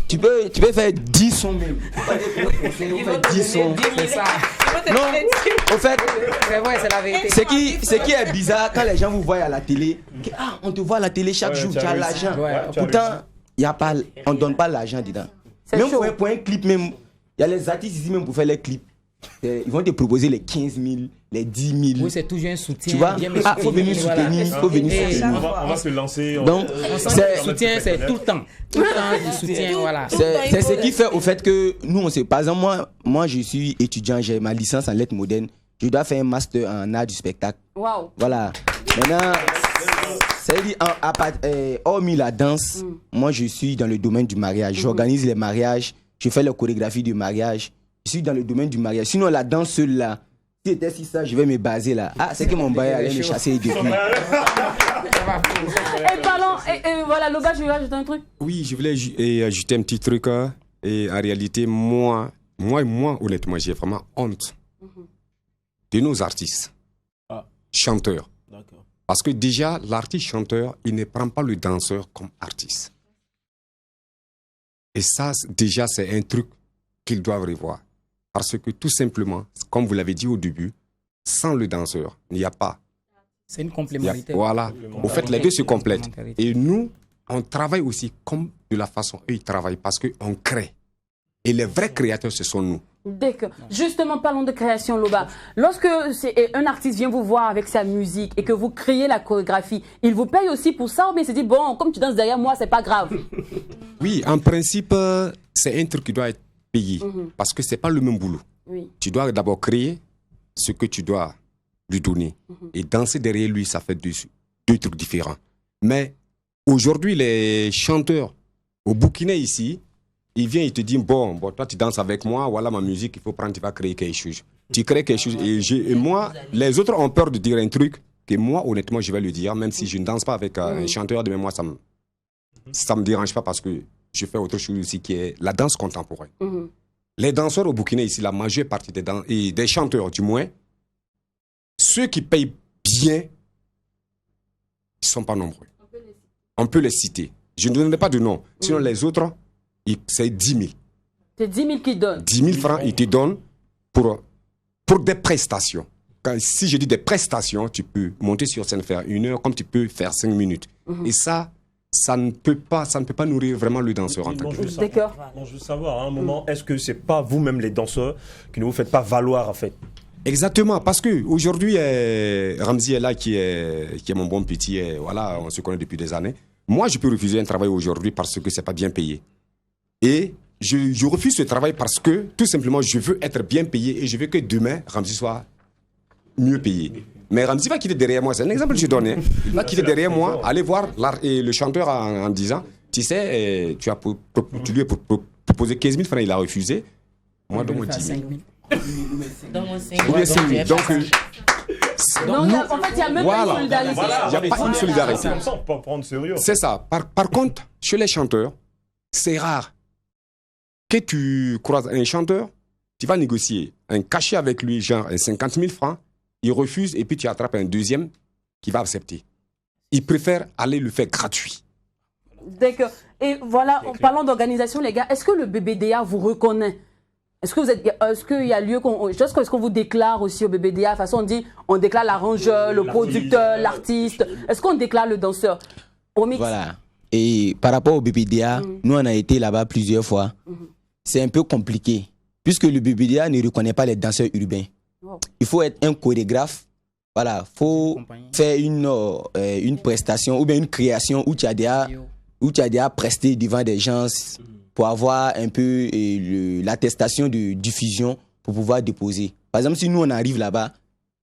tu peux faire 10 sons même. Tu peux faire 10 sons. Non, au fait, c'est vrai, c'est la vérité. Ce qui est bizarre, quand les gens vous voient à la télé, on te voit à la télé chaque jour, tu as l'argent. Pourtant, on ne donne pas l'argent dedans. Même pour un clip, même, il y a les artistes ici même pour faire les clips. Ils vont te proposer les 15 000, les 10 000. Oui, c'est toujours un soutien. Tu vois, il faut venir soutenir, faut venir soutenir. On va se lancer. Donc, le soutien, c'est tout le temps. Tout le temps, le soutien, voilà. C'est ce qui fait au fait que nous, on sait. Par exemple, moi, je suis étudiant, j'ai ma licence en lettres modernes. Je dois faire un master en art du spectacle. Wow. Voilà. Maintenant, c'est-à-dire, hormis la danse, moi, je suis dans le domaine du mariage. J'organise les mariages, je fais la chorégraphie du mariage. Je suis dans le domaine du mariage. Sinon, la danse seule là, si c'était si ça, je vais me baser là. Ah, c'est que mon bail allait me chasser depuis. Et parlons, et voilà, Loba, je vais rajouter un truc. Oui, je voulais ajouter un petit truc. Et en réalité, moi, honnêtement, j'ai vraiment honte de nos artistes, chanteurs. Parce que déjà, l'artiste chanteur, il ne prend pas le danseur comme artiste. Et ça, déjà, c'est un truc qu'ils doivent revoir. Parce que tout simplement, comme vous l'avez dit au début, sans le danseur, il n'y a pas. C'est une complémentarité. Voilà. Au fait, les deux se complètent. Et nous, on travaille aussi comme de la façon eux, ils travaillent parce qu'on crée. Et les vrais créateurs, ce sont nous. D'accord. Justement, parlons de création, Loba. Lorsque un artiste vient vous voir avec sa musique et que vous créez la chorégraphie, il vous paye aussi pour ça ou bien il se dit, bon, comme tu danses derrière moi, c'est pas grave? Oui, en principe, c'est un truc qui doit être payé parce que c'est pas le même boulot. Oui. Tu dois d'abord créer ce que tu dois lui donner et danser derrière lui, ça fait deux trucs différents. Mais aujourd'hui, les chanteurs au Burkina ici, ils viennent, ils te disent bon, toi tu danses avec moi, voilà ma musique, il faut prendre, tu vas créer quelque chose. Tu crées quelque chose et moi, les autres ont peur de dire un truc que moi, honnêtement, je vais le dire, même si je ne danse pas avec un chanteur, de moi, ça me dérange pas parce que je fais autre chose aussi qui est la danse contemporaine. Les danseurs au Burkina ici, la majeure partie des chanteurs du moins, ceux qui payent bien, ils ne sont pas nombreux. On peut les citer. Je ne donnerai pas de nom. Sinon, les autres, c'est 10 000. C'est 10 000 qu'ils donnent. 10 000 francs, ils te donnent pour des prestations. Si je dis des prestations, tu peux monter sur scène, faire 1 heure, comme tu peux faire 5 minutes. Et ça ne peut pas nourrir vraiment le danseur en tant que tel. D'accord. Je veux savoir, à un moment, est-ce que c'est pas vous-même les danseurs qui ne vous faites pas valoir en fait? Exactement, parce que aujourd'hui, Ramzi est là, qui est mon bon petit, voilà, on se connaît depuis des années. Moi, je peux refuser un travail aujourd'hui parce que c'est pas bien payé. Et je refuse ce travail parce que, tout simplement, je veux être bien payé et je veux que demain, Ramzi soit mieux payé. Mais Ramzi va quitter derrière moi, c'est un exemple que je donne. Il va quitter derrière moi, aller voir le chanteur en disant, tu sais, tu lui as proposé 15 000 francs, il a refusé. Moi, donne-moi 10 000. Donc, en fait, il n'y a même pas une solidarité. Il n'y a pas une solidarité. Pour prendre sérieux. C'est ça. Par contre, chez les chanteurs, c'est rare que tu croises un chanteur, tu vas négocier un cachet avec lui, genre 50 000 francs, il refuse et puis tu attrapes un deuxième qui va accepter. Il préfère aller le faire gratuit. D'accord. Et voilà, en parlant d'organisation, les gars, est-ce que le BBDA vous reconnaît? Est-ce qu'il y a lieu est-ce qu'on vous déclare aussi au BBDA? De toute façon, on déclare l'arrangeur, le producteur, l'artiste. Est-ce qu'on déclare le danseur? Voilà. Et par rapport au BBDA, nous, on a été là-bas plusieurs fois. C'est un peu compliqué, puisque le BBDA ne reconnaît pas les danseurs urbains. Il faut être un chorégraphe. Voilà, il faut faire une prestation ou bien une création où tu as déjà presté devant des gens pour avoir un peu l'attestation de diffusion pour pouvoir déposer. Par exemple, si nous, on arrive là-bas,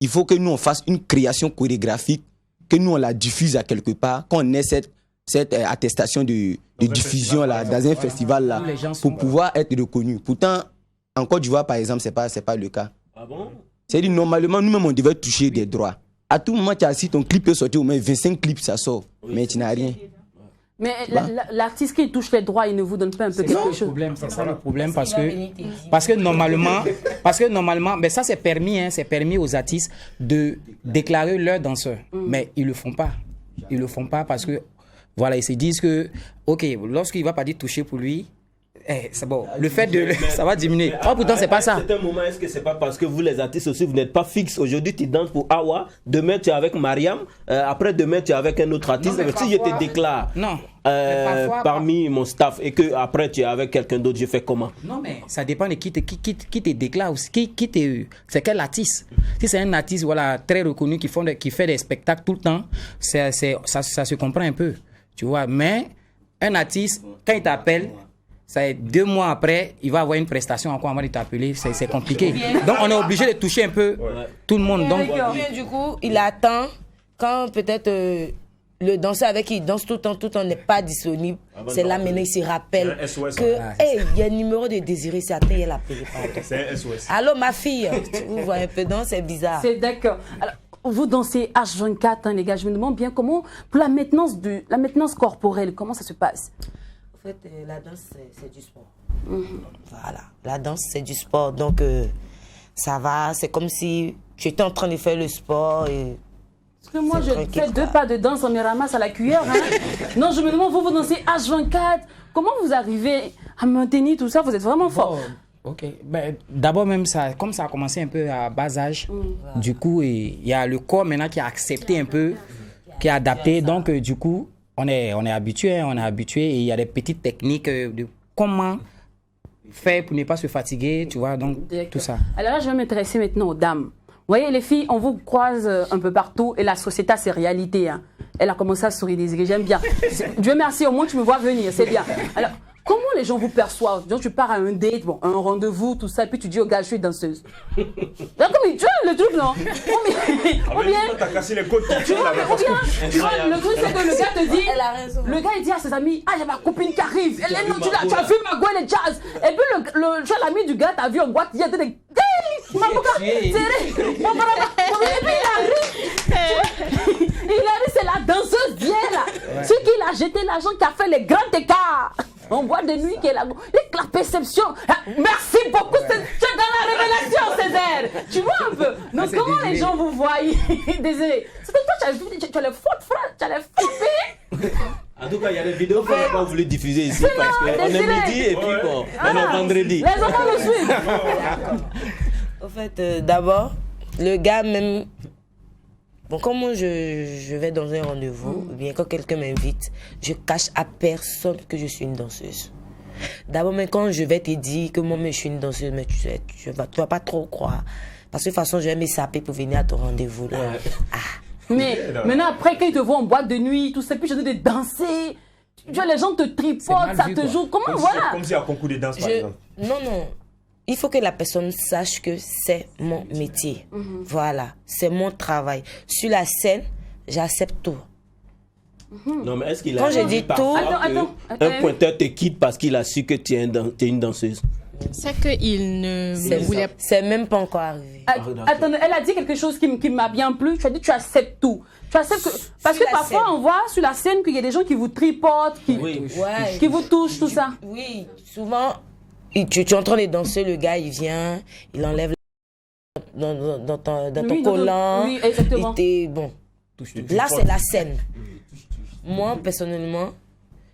il faut que nous, on fasse une création chorégraphique, que nous, on la diffuse à quelque part, qu'on ait cette attestation de diffusion là, dans un festival là, pour pouvoir être reconnu. Pourtant, En Côte d'Ivoire, par exemple, c'est pas le cas. Ah bon? C'est-à-dire, normalement, nous-mêmes, on devait toucher des droits. À tout moment, tu as assis, ton clip peut sortir, au moins 25 clips, ça sort. Oui, mais tu n'as rien. Mais l'artiste qui touche les droits, il ne vous donne pas un peu quelque chose? C'est ça le problème, parce que normalement, ben ça c'est permis aux artistes de déclarer leurs danseurs, mais ils le font pas. Ils le font pas parce que, voilà, ils se disent que, ok, lorsqu'il va pas dire toucher pour lui, c'est bon, le fait de ça va diminuer. Oh, pourtant, c'est pas ça. À un certain moment, est-ce que c'est pas parce que vous, les artistes aussi, vous n'êtes pas fixes? Aujourd'hui, tu danses pour Awa, demain, tu es avec Mariam, après, demain, tu es avec un autre artiste. Non, si je te déclare parmi mon staff et que après tu es avec quelqu'un d'autre, je fais comment? Non, mais ça dépend de qui te déclare aussi. C'est quel artiste? Si c'est un artiste voilà, très reconnu qui fait des spectacles tout le temps, ça se comprend un peu. Tu vois, mais un artiste, quand il t'appelle, ça 2 mois après, il va avoir une prestation encore avant de t'appeler. C'est compliqué. Donc, on est obligé de toucher un peu tout le monde. Donc, du coup, il attend quand peut-être le danseur avec qui il danse tout le temps n'est pas disponible. C'est là maintenant il se rappelle que il y a un numéro de Désiré Certain, il a appelé. C'est un SOS. Allô, ma fille, vous voyez un peu, non, c'est bizarre. C'est d'accord. Alors, vous dansez H24, hein, les gars. Je me demande bien comment, pour la maintenance corporelle, comment ça se passe? En fait, la danse, c'est du sport. Voilà, la danse, c'est du sport. Donc, ça va, c'est comme si tu étais en train de faire le sport. Parce que moi, je fais 2 pas de danse, on me ramasse à la cuillère. Hein. Non, je me demande, vous dansez H24. Comment vous arrivez à maintenir tout ça? Vous êtes vraiment fort. Ok. Ben, d'abord, même ça, comme ça a commencé un peu à bas âge, du coup, il y a le corps maintenant qui a accepté un peu, qui a adapté. Donc, du coup, on est habitué, et il y a des petites techniques de comment faire pour ne pas se fatiguer, tu vois, donc tout ça. Alors là, je vais m'intéresser maintenant aux dames. Vous voyez, les filles, on vous croise un peu partout et la société a ses réalités. Hein. Elle a commencé à sourire, Désiré, j'aime bien. Dieu merci, au moins tu me vois venir, c'est bien. Alors, comment les gens vous perçoivent? Donc, tu pars à un date, bon, un rendez-vous, tout ça, et puis tu dis au gars, je suis danseuse. Là, comme, tu vois le truc, non? Ou bien, t'as cassé les côtes. tu vois, le truc, c'est que le gars te dit, le gars, il dit à ses amis, ah, j'ai ma copine qui arrive. Elle est, tu as vu ma gueule et jazz. Et puis, tu as l'ami du gars, t'as vu en boîte, il y a des... Il arrive, c'est la danseuse bien là. Ce qui a jeté l'argent, qui a fait les grands écarts. On voit de nuit qui est là. Et la perception. Merci beaucoup. Tu es dans la révélation, Césaire. Tu vois un peu. Donc, comment les gens vous voient? Désolé. C'est que toi, tu as les fautes, frère. Tu as les fautes. En tout cas, il y a des vidéos qu'on n'a pas voulu diffuser ici parce qu'on est midi et puis bon, on est vendredi. Les enfants nous suivent. En fait, d'abord, le gars même... Bon, quand moi je vais dans un rendez-vous, ou bien quand quelqu'un m'invite, je cache à personne que je suis une danseuse. D'abord, mais quand je vais te dire que moi je suis une danseuse, mais tu vas pas trop croire. Parce que de toute façon, je vais me saper pour venir à ton rendez-vous. Là. Mais maintenant, après, quand ils te voient en boîte de nuit, tout ça, puis je dis de danser, tu vois, les gens te tripotent, ça te joue. Comment, voilà? Comme si à concours de danse, par exemple. Non. Il faut que la personne sache que c'est mon métier. Voilà, c'est mon travail. Sur la scène, j'accepte tout. Non, mais est-ce qu'il a dit tout, un pointeur te quitte parce qu'il a su que tu es une danseuse? C'est qu'il ne voulait pas. C'est même pas encore arrivé. Attends, elle a dit quelque chose qui m'a bien plu. Tu as dit tu acceptes tout. Tu acceptes que... Parce que parfois, on voit sur la scène qu'il y a des gens qui vous tripotent, qui vous touchent, tout ça. Oui, souvent... Tu es en train de danser, le gars il vient, il enlève dans ton collant. Oui, exactement. Bon. Là c'est la scène. Moi personnellement,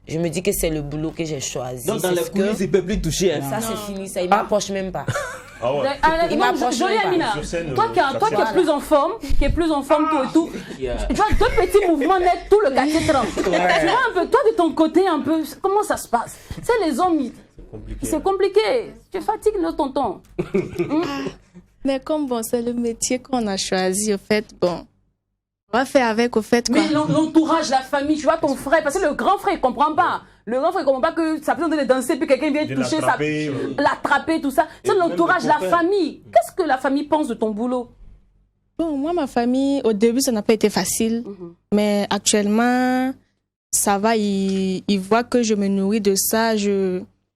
je me dis que c'est le boulot que j'ai choisi. Donc dans les coulisses, il ne peut plus toucher. Hein. Ça c'est fini, ça, il m'approche même pas. Ah ouais. Il m'approche même pas. Toi qui es plus en forme, tout et tout, tu vois 2 petits mouvements nets, tout le quartier tremble. Tu vois un peu, toi de ton côté un peu, comment ça se passe? C'est les hommes... C'est compliqué. Tu fatigues le tonton. Mais comme bon, c'est le métier qu'on a choisi, au fait, bon, on va faire avec, au fait, quoi. Mais l'entourage, la famille, tu vois ton frère, parce que le grand frère, il comprend pas. Le grand frère, il comprend pas que ça peut de danser, puis quelqu'un vient toucher, l'attraper, tout ça. C'est l'entourage, la famille. Qu'est-ce que la famille pense de ton boulot? Bon, moi, ma famille, au début, ça n'a pas été facile. Mais actuellement, ça va, ils voient que je me nourris de ça,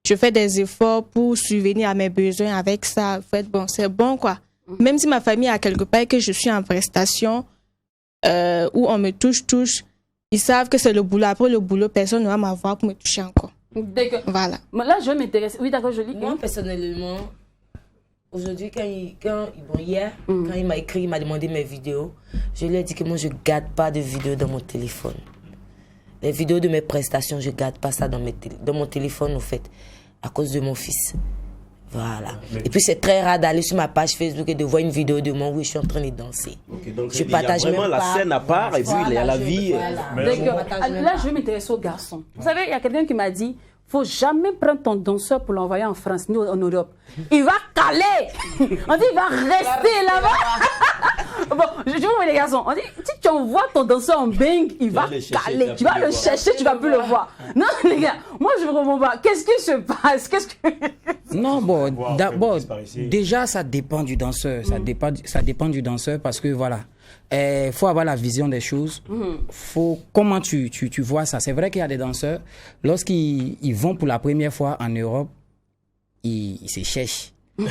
je fais des efforts pour subvenir à mes besoins avec ça. En fait, bon, c'est bon, quoi. Même si ma famille a quelque part et que je suis en prestation, où on me touche, ils savent que c'est le boulot. Après le boulot, personne ne va m'avoir pour me toucher encore. Voilà. Là, je m'intéresse. Oui, d'accord, je lis. Moi, personnellement, aujourd'hui, hier, quand il m'a écrit, il m'a demandé mes vidéos, je lui ai dit que moi, je ne garde pas de vidéos dans mon téléphone. Les vidéos de mes prestations, je ne garde pas ça dans mon téléphone, en fait, à cause de mon fils. Voilà. Et puis, c'est très rare d'aller sur ma page Facebook et de voir une vidéo de moi où je suis en train de danser. Donc, je partage vraiment même la pas. scène à part et puis il y a la vie. D'accord. Là, je vais m'intéresser aux garçons. Vous savez, il y a quelqu'un qui m'a dit, faut jamais prendre ton danseur pour l'envoyer en France ni en Europe. Il va caler. On dit, il va rester là-bas. Bon, je vous dis les garçons, on dit, si tu envoies ton danseur en bang, il va caler. Tu vas le chercher, tu vas plus le voir. Non, les gars, moi je ne comprends pas. Qu'est-ce qui se passe? Non, bon, d'abord, déjà ça dépend du danseur. Ça dépend du danseur parce que voilà. Faut avoir la vision des choses. Comment tu vois ça? C'est vrai qu'il y a des danseurs, lorsqu'ils vont pour la première fois en Europe, ils se cherchent. Ils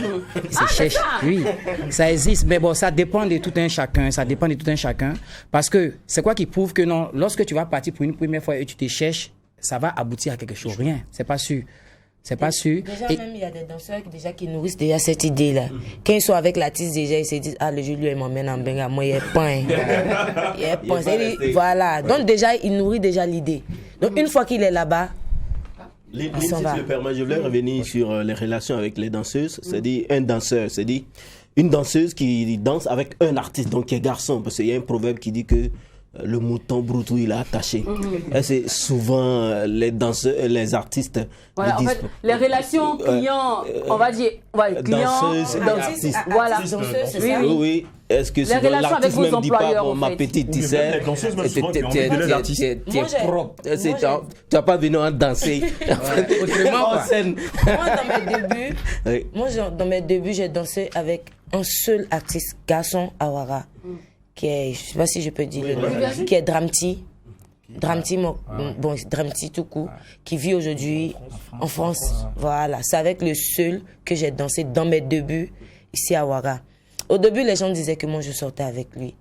se cherchent. Oui, ça existe. Mais bon, ça dépend de tout un chacun. Ça dépend de tout un chacun. Parce que c'est quoi qui prouve que non, lorsque tu vas partir pour une première fois et tu te cherches, ça va aboutir à quelque chose. Rien. C'est pas sûr. C'est pas sûr. Déjà, même, il y a des danseurs qui nourrissent déjà cette idée-là. Quand ils sont avec l'artiste, déjà, ils se disent, ah, le jour, lui, il m'emmène en benga. Moi, il est pain. Il est pain. Voilà. Donc, déjà, il nourrit déjà l'idée. Donc, une fois qu'il est là-bas, si tu me permets, je voulais revenir sur les relations avec les danseuses. C'est-à-dire, un danseur, c'est-à-dire une danseuse qui danse avec un artiste, donc qui est garçon. Parce qu'il y a un proverbe qui dit que le mouton broutou, il est attaché. Et c'est souvent les danseurs, les artistes. Voilà, en fait, les relations clients, on va dire, danseuses et artistes. Voilà. Oui. Est-ce que c'est l'artiste même dit pas, bon, ma petite, tu sais, tu es propre. Tu n'as pas venu en danser. Autrement, en scène. Moi, dans mes débuts, j'ai dansé avec un seul artiste, garçon Awara, qui est, je ne sais pas si je peux dire le nom, qui est Dramti. Dramti tout court, qui vit aujourd'hui en France. Voilà, c'est avec le seul que j'ai dansé dans mes débuts ici à Ouaga. Au début, les gens disaient que moi, je sortais avec lui.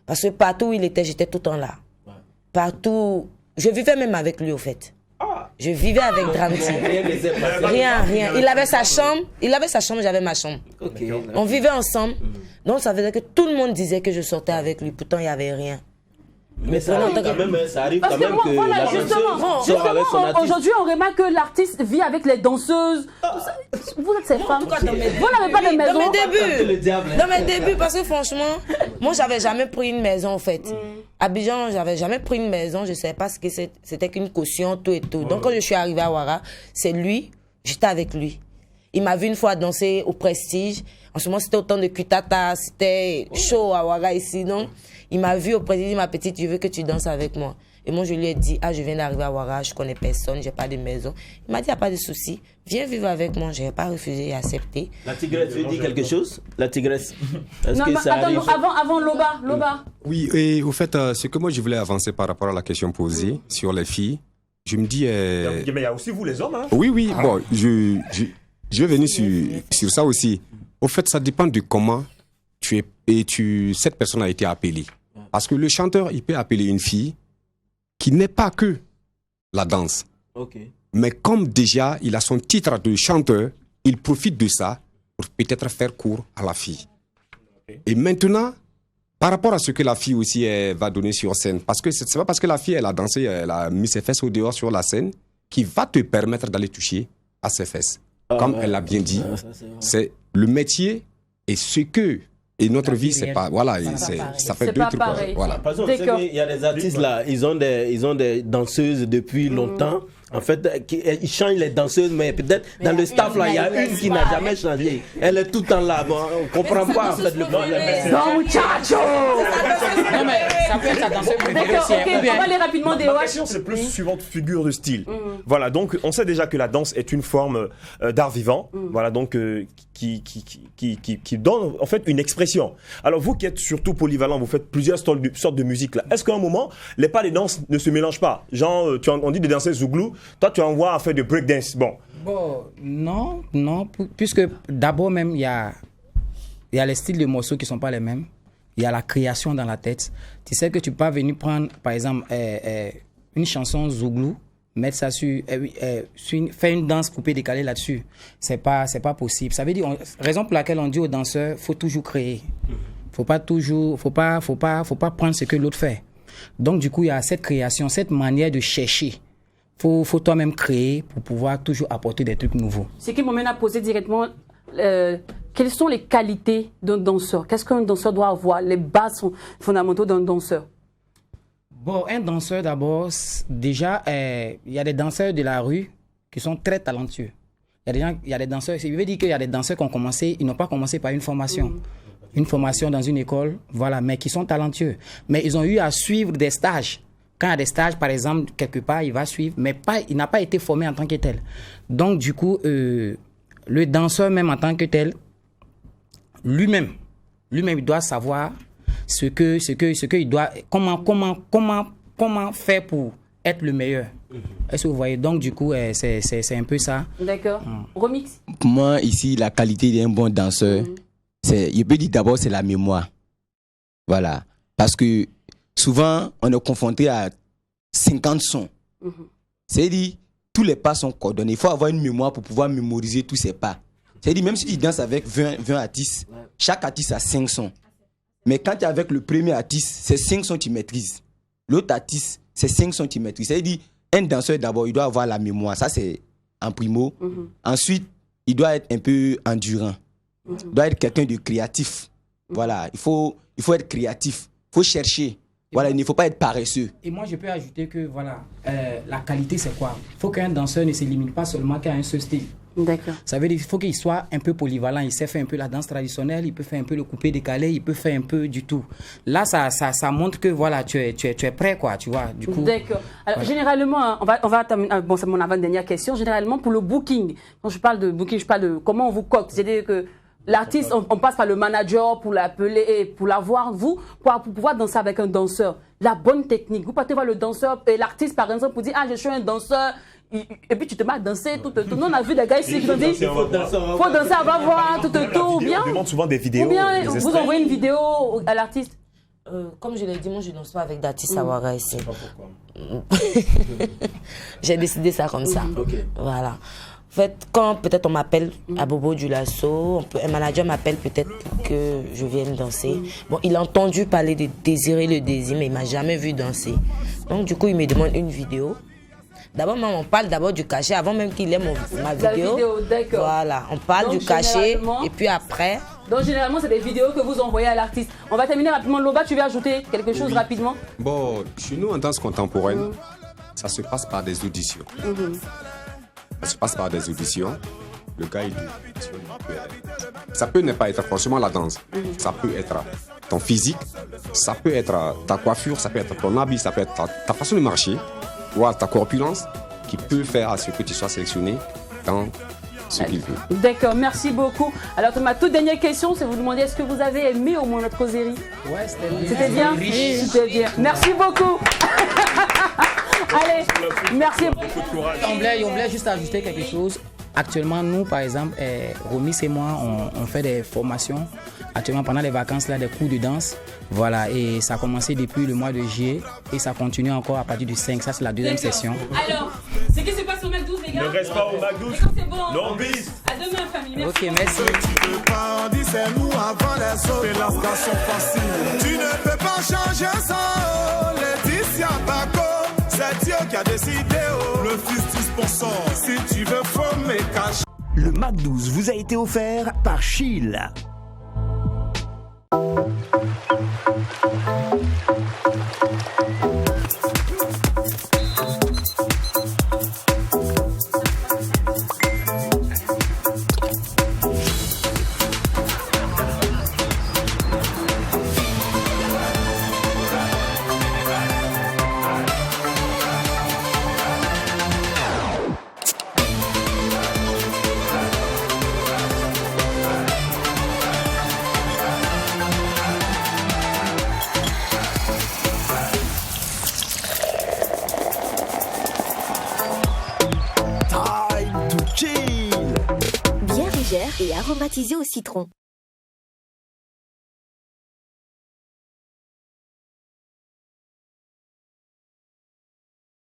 Parce que partout où il était, j'étais tout le temps là. Partout. Je vivais même avec lui, au fait. Je vivais avec Dramti. Rien. Il avait sa chambre, j'avais ma chambre. On vivait ensemble. Donc, ça faisait que tout le monde disait que je sortais avec lui. Pourtant, il n'y avait rien. Mais ça arrive quand même que voilà, la justement, sort avec son artiste. Aujourd'hui, on remarque que l'artiste vit avec les danseuses. Vous êtes ces femmes. Vous n'avez pas de maison. Dans mes débuts, parce que franchement, moi, j'avais jamais pris une maison, en fait. Abidjan, j'avais jamais pris une maison. Je ne savais pas ce que c'était qu'une caution, tout et tout. Donc, quand je suis arrivée à Ouaga, c'est lui, j'étais avec lui. Il m'a vu une fois danser au Prestige. En ce moment, c'était au temps de Kutata, c'était chaud à Ouaga ici, non? Il m'a vu au Prestige, il dit, ma petite, je veux que tu danses avec moi. Et moi, je lui ai dit, je viens d'arriver à Ouaga, je connais personne, j'ai pas de maison. Il m'a dit, il n'y a pas de souci, viens vivre avec moi. Je n'ai pas refusé et accepté. La tigresse, tu veux dire quelque chose? La tigresse, est-ce que ça arrive? Avant Loba. Oui, et au fait, ce que moi, je voulais avancer par rapport à la question posée sur les filles, je me dis... Mais il y a aussi vous, les hommes, hein? Oui, bon, je vais venir sur ça aussi. Au fait, ça dépend de comment cette personne a été appelée. Parce que le chanteur, il peut appeler une fille qui n'est pas que la danse. Mais comme déjà, il a son titre de chanteur, il profite de ça pour peut-être faire court à la fille. Et maintenant, par rapport à ce que la fille aussi va donner sur scène, parce que c'est pas parce que la fille, elle a dansé, elle a mis ses fesses au dehors sur la scène, qui va te permettre d'aller toucher à ses fesses. Comme elle l'a bien dit, c'est le métier et ce que... Et notre vie, c'est pas... Voilà, ça fait deux trucs. Voilà. Par exemple, il y a des artistes là, ils ont des danseuses depuis longtemps. En fait, ils changent les danseuses, mais peut-être dans le staff là, il y a une qui n'a jamais changé. Elle est tout le temps là. Bon, on ne comprend pas en fait le problème. Non, muchacho! Non, mais ça peut être sa danseuse préférée aussi. On va aller rapidement des Ma question, c'est plus suivante figure de style. Voilà, donc on sait déjà que la danse est une forme d'art vivant. Voilà, donc qui donne en fait une expression. Alors vous qui êtes surtout polyvalent, vous faites plusieurs sortes de musique là. Est-ce qu'à un moment, les pas des danses ne se mélangent pas? Genre, on dit des danseuses zouglou, toi tu envoies à faire de breakdance. Bon, Bon, non, puisque d'abord même, il y a les styles de morceaux qui ne sont pas les mêmes. Il y a la création dans la tête. Tu sais que tu peux pas venir prendre, par exemple, une chanson Zouglou, mettre ça faire une danse coupée décalée là-dessus. C'est pas possible. Ça veut dire, raison pour laquelle on dit aux danseurs, faut toujours créer. Faut pas prendre ce que l'autre fait. Donc du coup, il y a cette création, cette manière de chercher. Faut toi-même créer pour pouvoir toujours apporter des trucs nouveaux. Ce qui m'amène à poser directement, quelles sont les qualités d'un danseur? Qu'est-ce qu'un danseur doit avoir? Les bases fondamentaux d'un danseur? Bon, un danseur d'abord, déjà, il y a des danseurs de la rue qui sont très talentueux. Il y a des danseurs, je veux dire qu'il y a des danseurs qui ont commencé, ils n'ont pas commencé par une formation. Une formation dans une école, voilà, mais qui sont talentueux. Mais ils ont eu à suivre des stages. Quand il y a des stages, par exemple, quelque part, il va suivre, mais il n'a pas été formé en tant que tel. Donc, du coup, le danseur même en tant que tel, lui-même, il doit savoir ce que il doit, comment faire pour être le meilleur. Est-ce que vous voyez? Donc, du coup, c'est un peu ça. D'accord. Remix? Pour moi, ici, la qualité d'un bon danseur, je peux dire d'abord, c'est la mémoire. Voilà. Parce que souvent, on est confronté à 50 sons. C'est-à-dire, tous les pas sont coordonnés. Il faut avoir une mémoire pour pouvoir mémoriser tous ces pas. C'est-à-dire, même si tu danses avec 20 artistes, chaque artiste a 5 sons. Mais quand tu es avec le premier artiste, c'est 5 sons que tu maîtrises. L'autre artiste, c'est 5 sons que tu maîtrises. C'est-à-dire, un danseur, d'abord, il doit avoir la mémoire. Ça, c'est en primo. Ensuite, il doit être un peu endurant. Il doit être quelqu'un de créatif. Voilà, il faut être créatif. Il faut chercher. Voilà, il ne faut pas être paresseux. Et moi, je peux ajouter que, voilà, la qualité, c'est quoi? Il faut qu'un danseur ne se limite pas seulement qu'à un seul style. D'accord. Ça veut dire qu'il faut qu'il soit un peu polyvalent. Il sait faire un peu la danse traditionnelle, il peut faire un peu le coupé décalé, il peut faire un peu du tout. Là, ça montre que, voilà, tu es prêt, quoi, tu vois. Du coup, d'accord. Alors, généralement, on va terminer. Bon, c'est mon avant-dernière question. Généralement, pour le booking, quand je parle de booking, je parle de comment on vous cote. C'est-à-dire que l'artiste, on passe par le manager pour l'appeler et pour l'avoir. Vous, pour pouvoir danser avec un danseur, la bonne technique. Vous partez voir le danseur et l'artiste, par exemple, pour dire, ah, je suis un danseur. Et puis tu te mets à danser tout. Nous, on a vu des gars ici qui ont dit, faut danser, on va voir tout. Ou bien, on demande souvent des vidéos. Ou bien, vous envoyez une vidéo à l'artiste. Comme je l'ai dit, moi je ne danse pas avec d'artistes à Ouaga ici. J'ai décidé ça comme ça. Voilà. En fait, quand peut-être on m'appelle à Bobo du Lasso, un manager m'appelle peut-être pour que je vienne danser. Bon, il a entendu parler de Désirer le désir, mais il ne m'a jamais vu danser. Donc du coup, il me demande une vidéo. D'abord, on parle d'abord du cachet avant même qu'il ait ma vidéo. Voilà, on parle du cachet et puis après. Donc généralement, c'est des vidéos que vous envoyez à l'artiste. On va terminer rapidement. Loba, tu veux ajouter quelque chose rapidement? Bon, chez nous en danse contemporaine, ça se passe par des auditions. Ça se passe par des auditions. Le gars, il dit, ça peut ne pas être forcément la danse. Ça peut être ton physique, ça peut être ta coiffure, ça peut être ton habit, ça peut être ta façon de marcher. Ou ta corpulence qui peut faire à ce que tu sois sélectionné dans ce qu'il veut. D'accord, merci beaucoup. Alors, ma toute dernière question, c'est vous demander est-ce que vous avez aimé au moins notre causerie? Ouais, c'était bien. C'était bien. Merci beaucoup. Allez, merci. On voulait juste ajouter quelque chose. Actuellement, nous, par exemple, Romis et moi, on fait des formations. Actuellement, pendant les vacances, là, des cours de danse. Voilà, et ça a commencé depuis le mois de juillet et ça continue encore à partir du 5. Ça, c'est la deuxième session. Alors, c'est qui se passe au McDo, les gars? Ne reste pas au McDo. C'est bon. Non, bis. À demain, famille. Merci. Ok, merci. Tu peux pas, dis-nous avant les autres. C'est la station facile. Tu ne peux pas changer ça. Laetitia Bako, c'est Dieu qui a décidé. Le fils du sponsor. Si tu veux, faut me cacher. Le Mac 12 vous a été offert par Chill. légère et aromatisée au citron.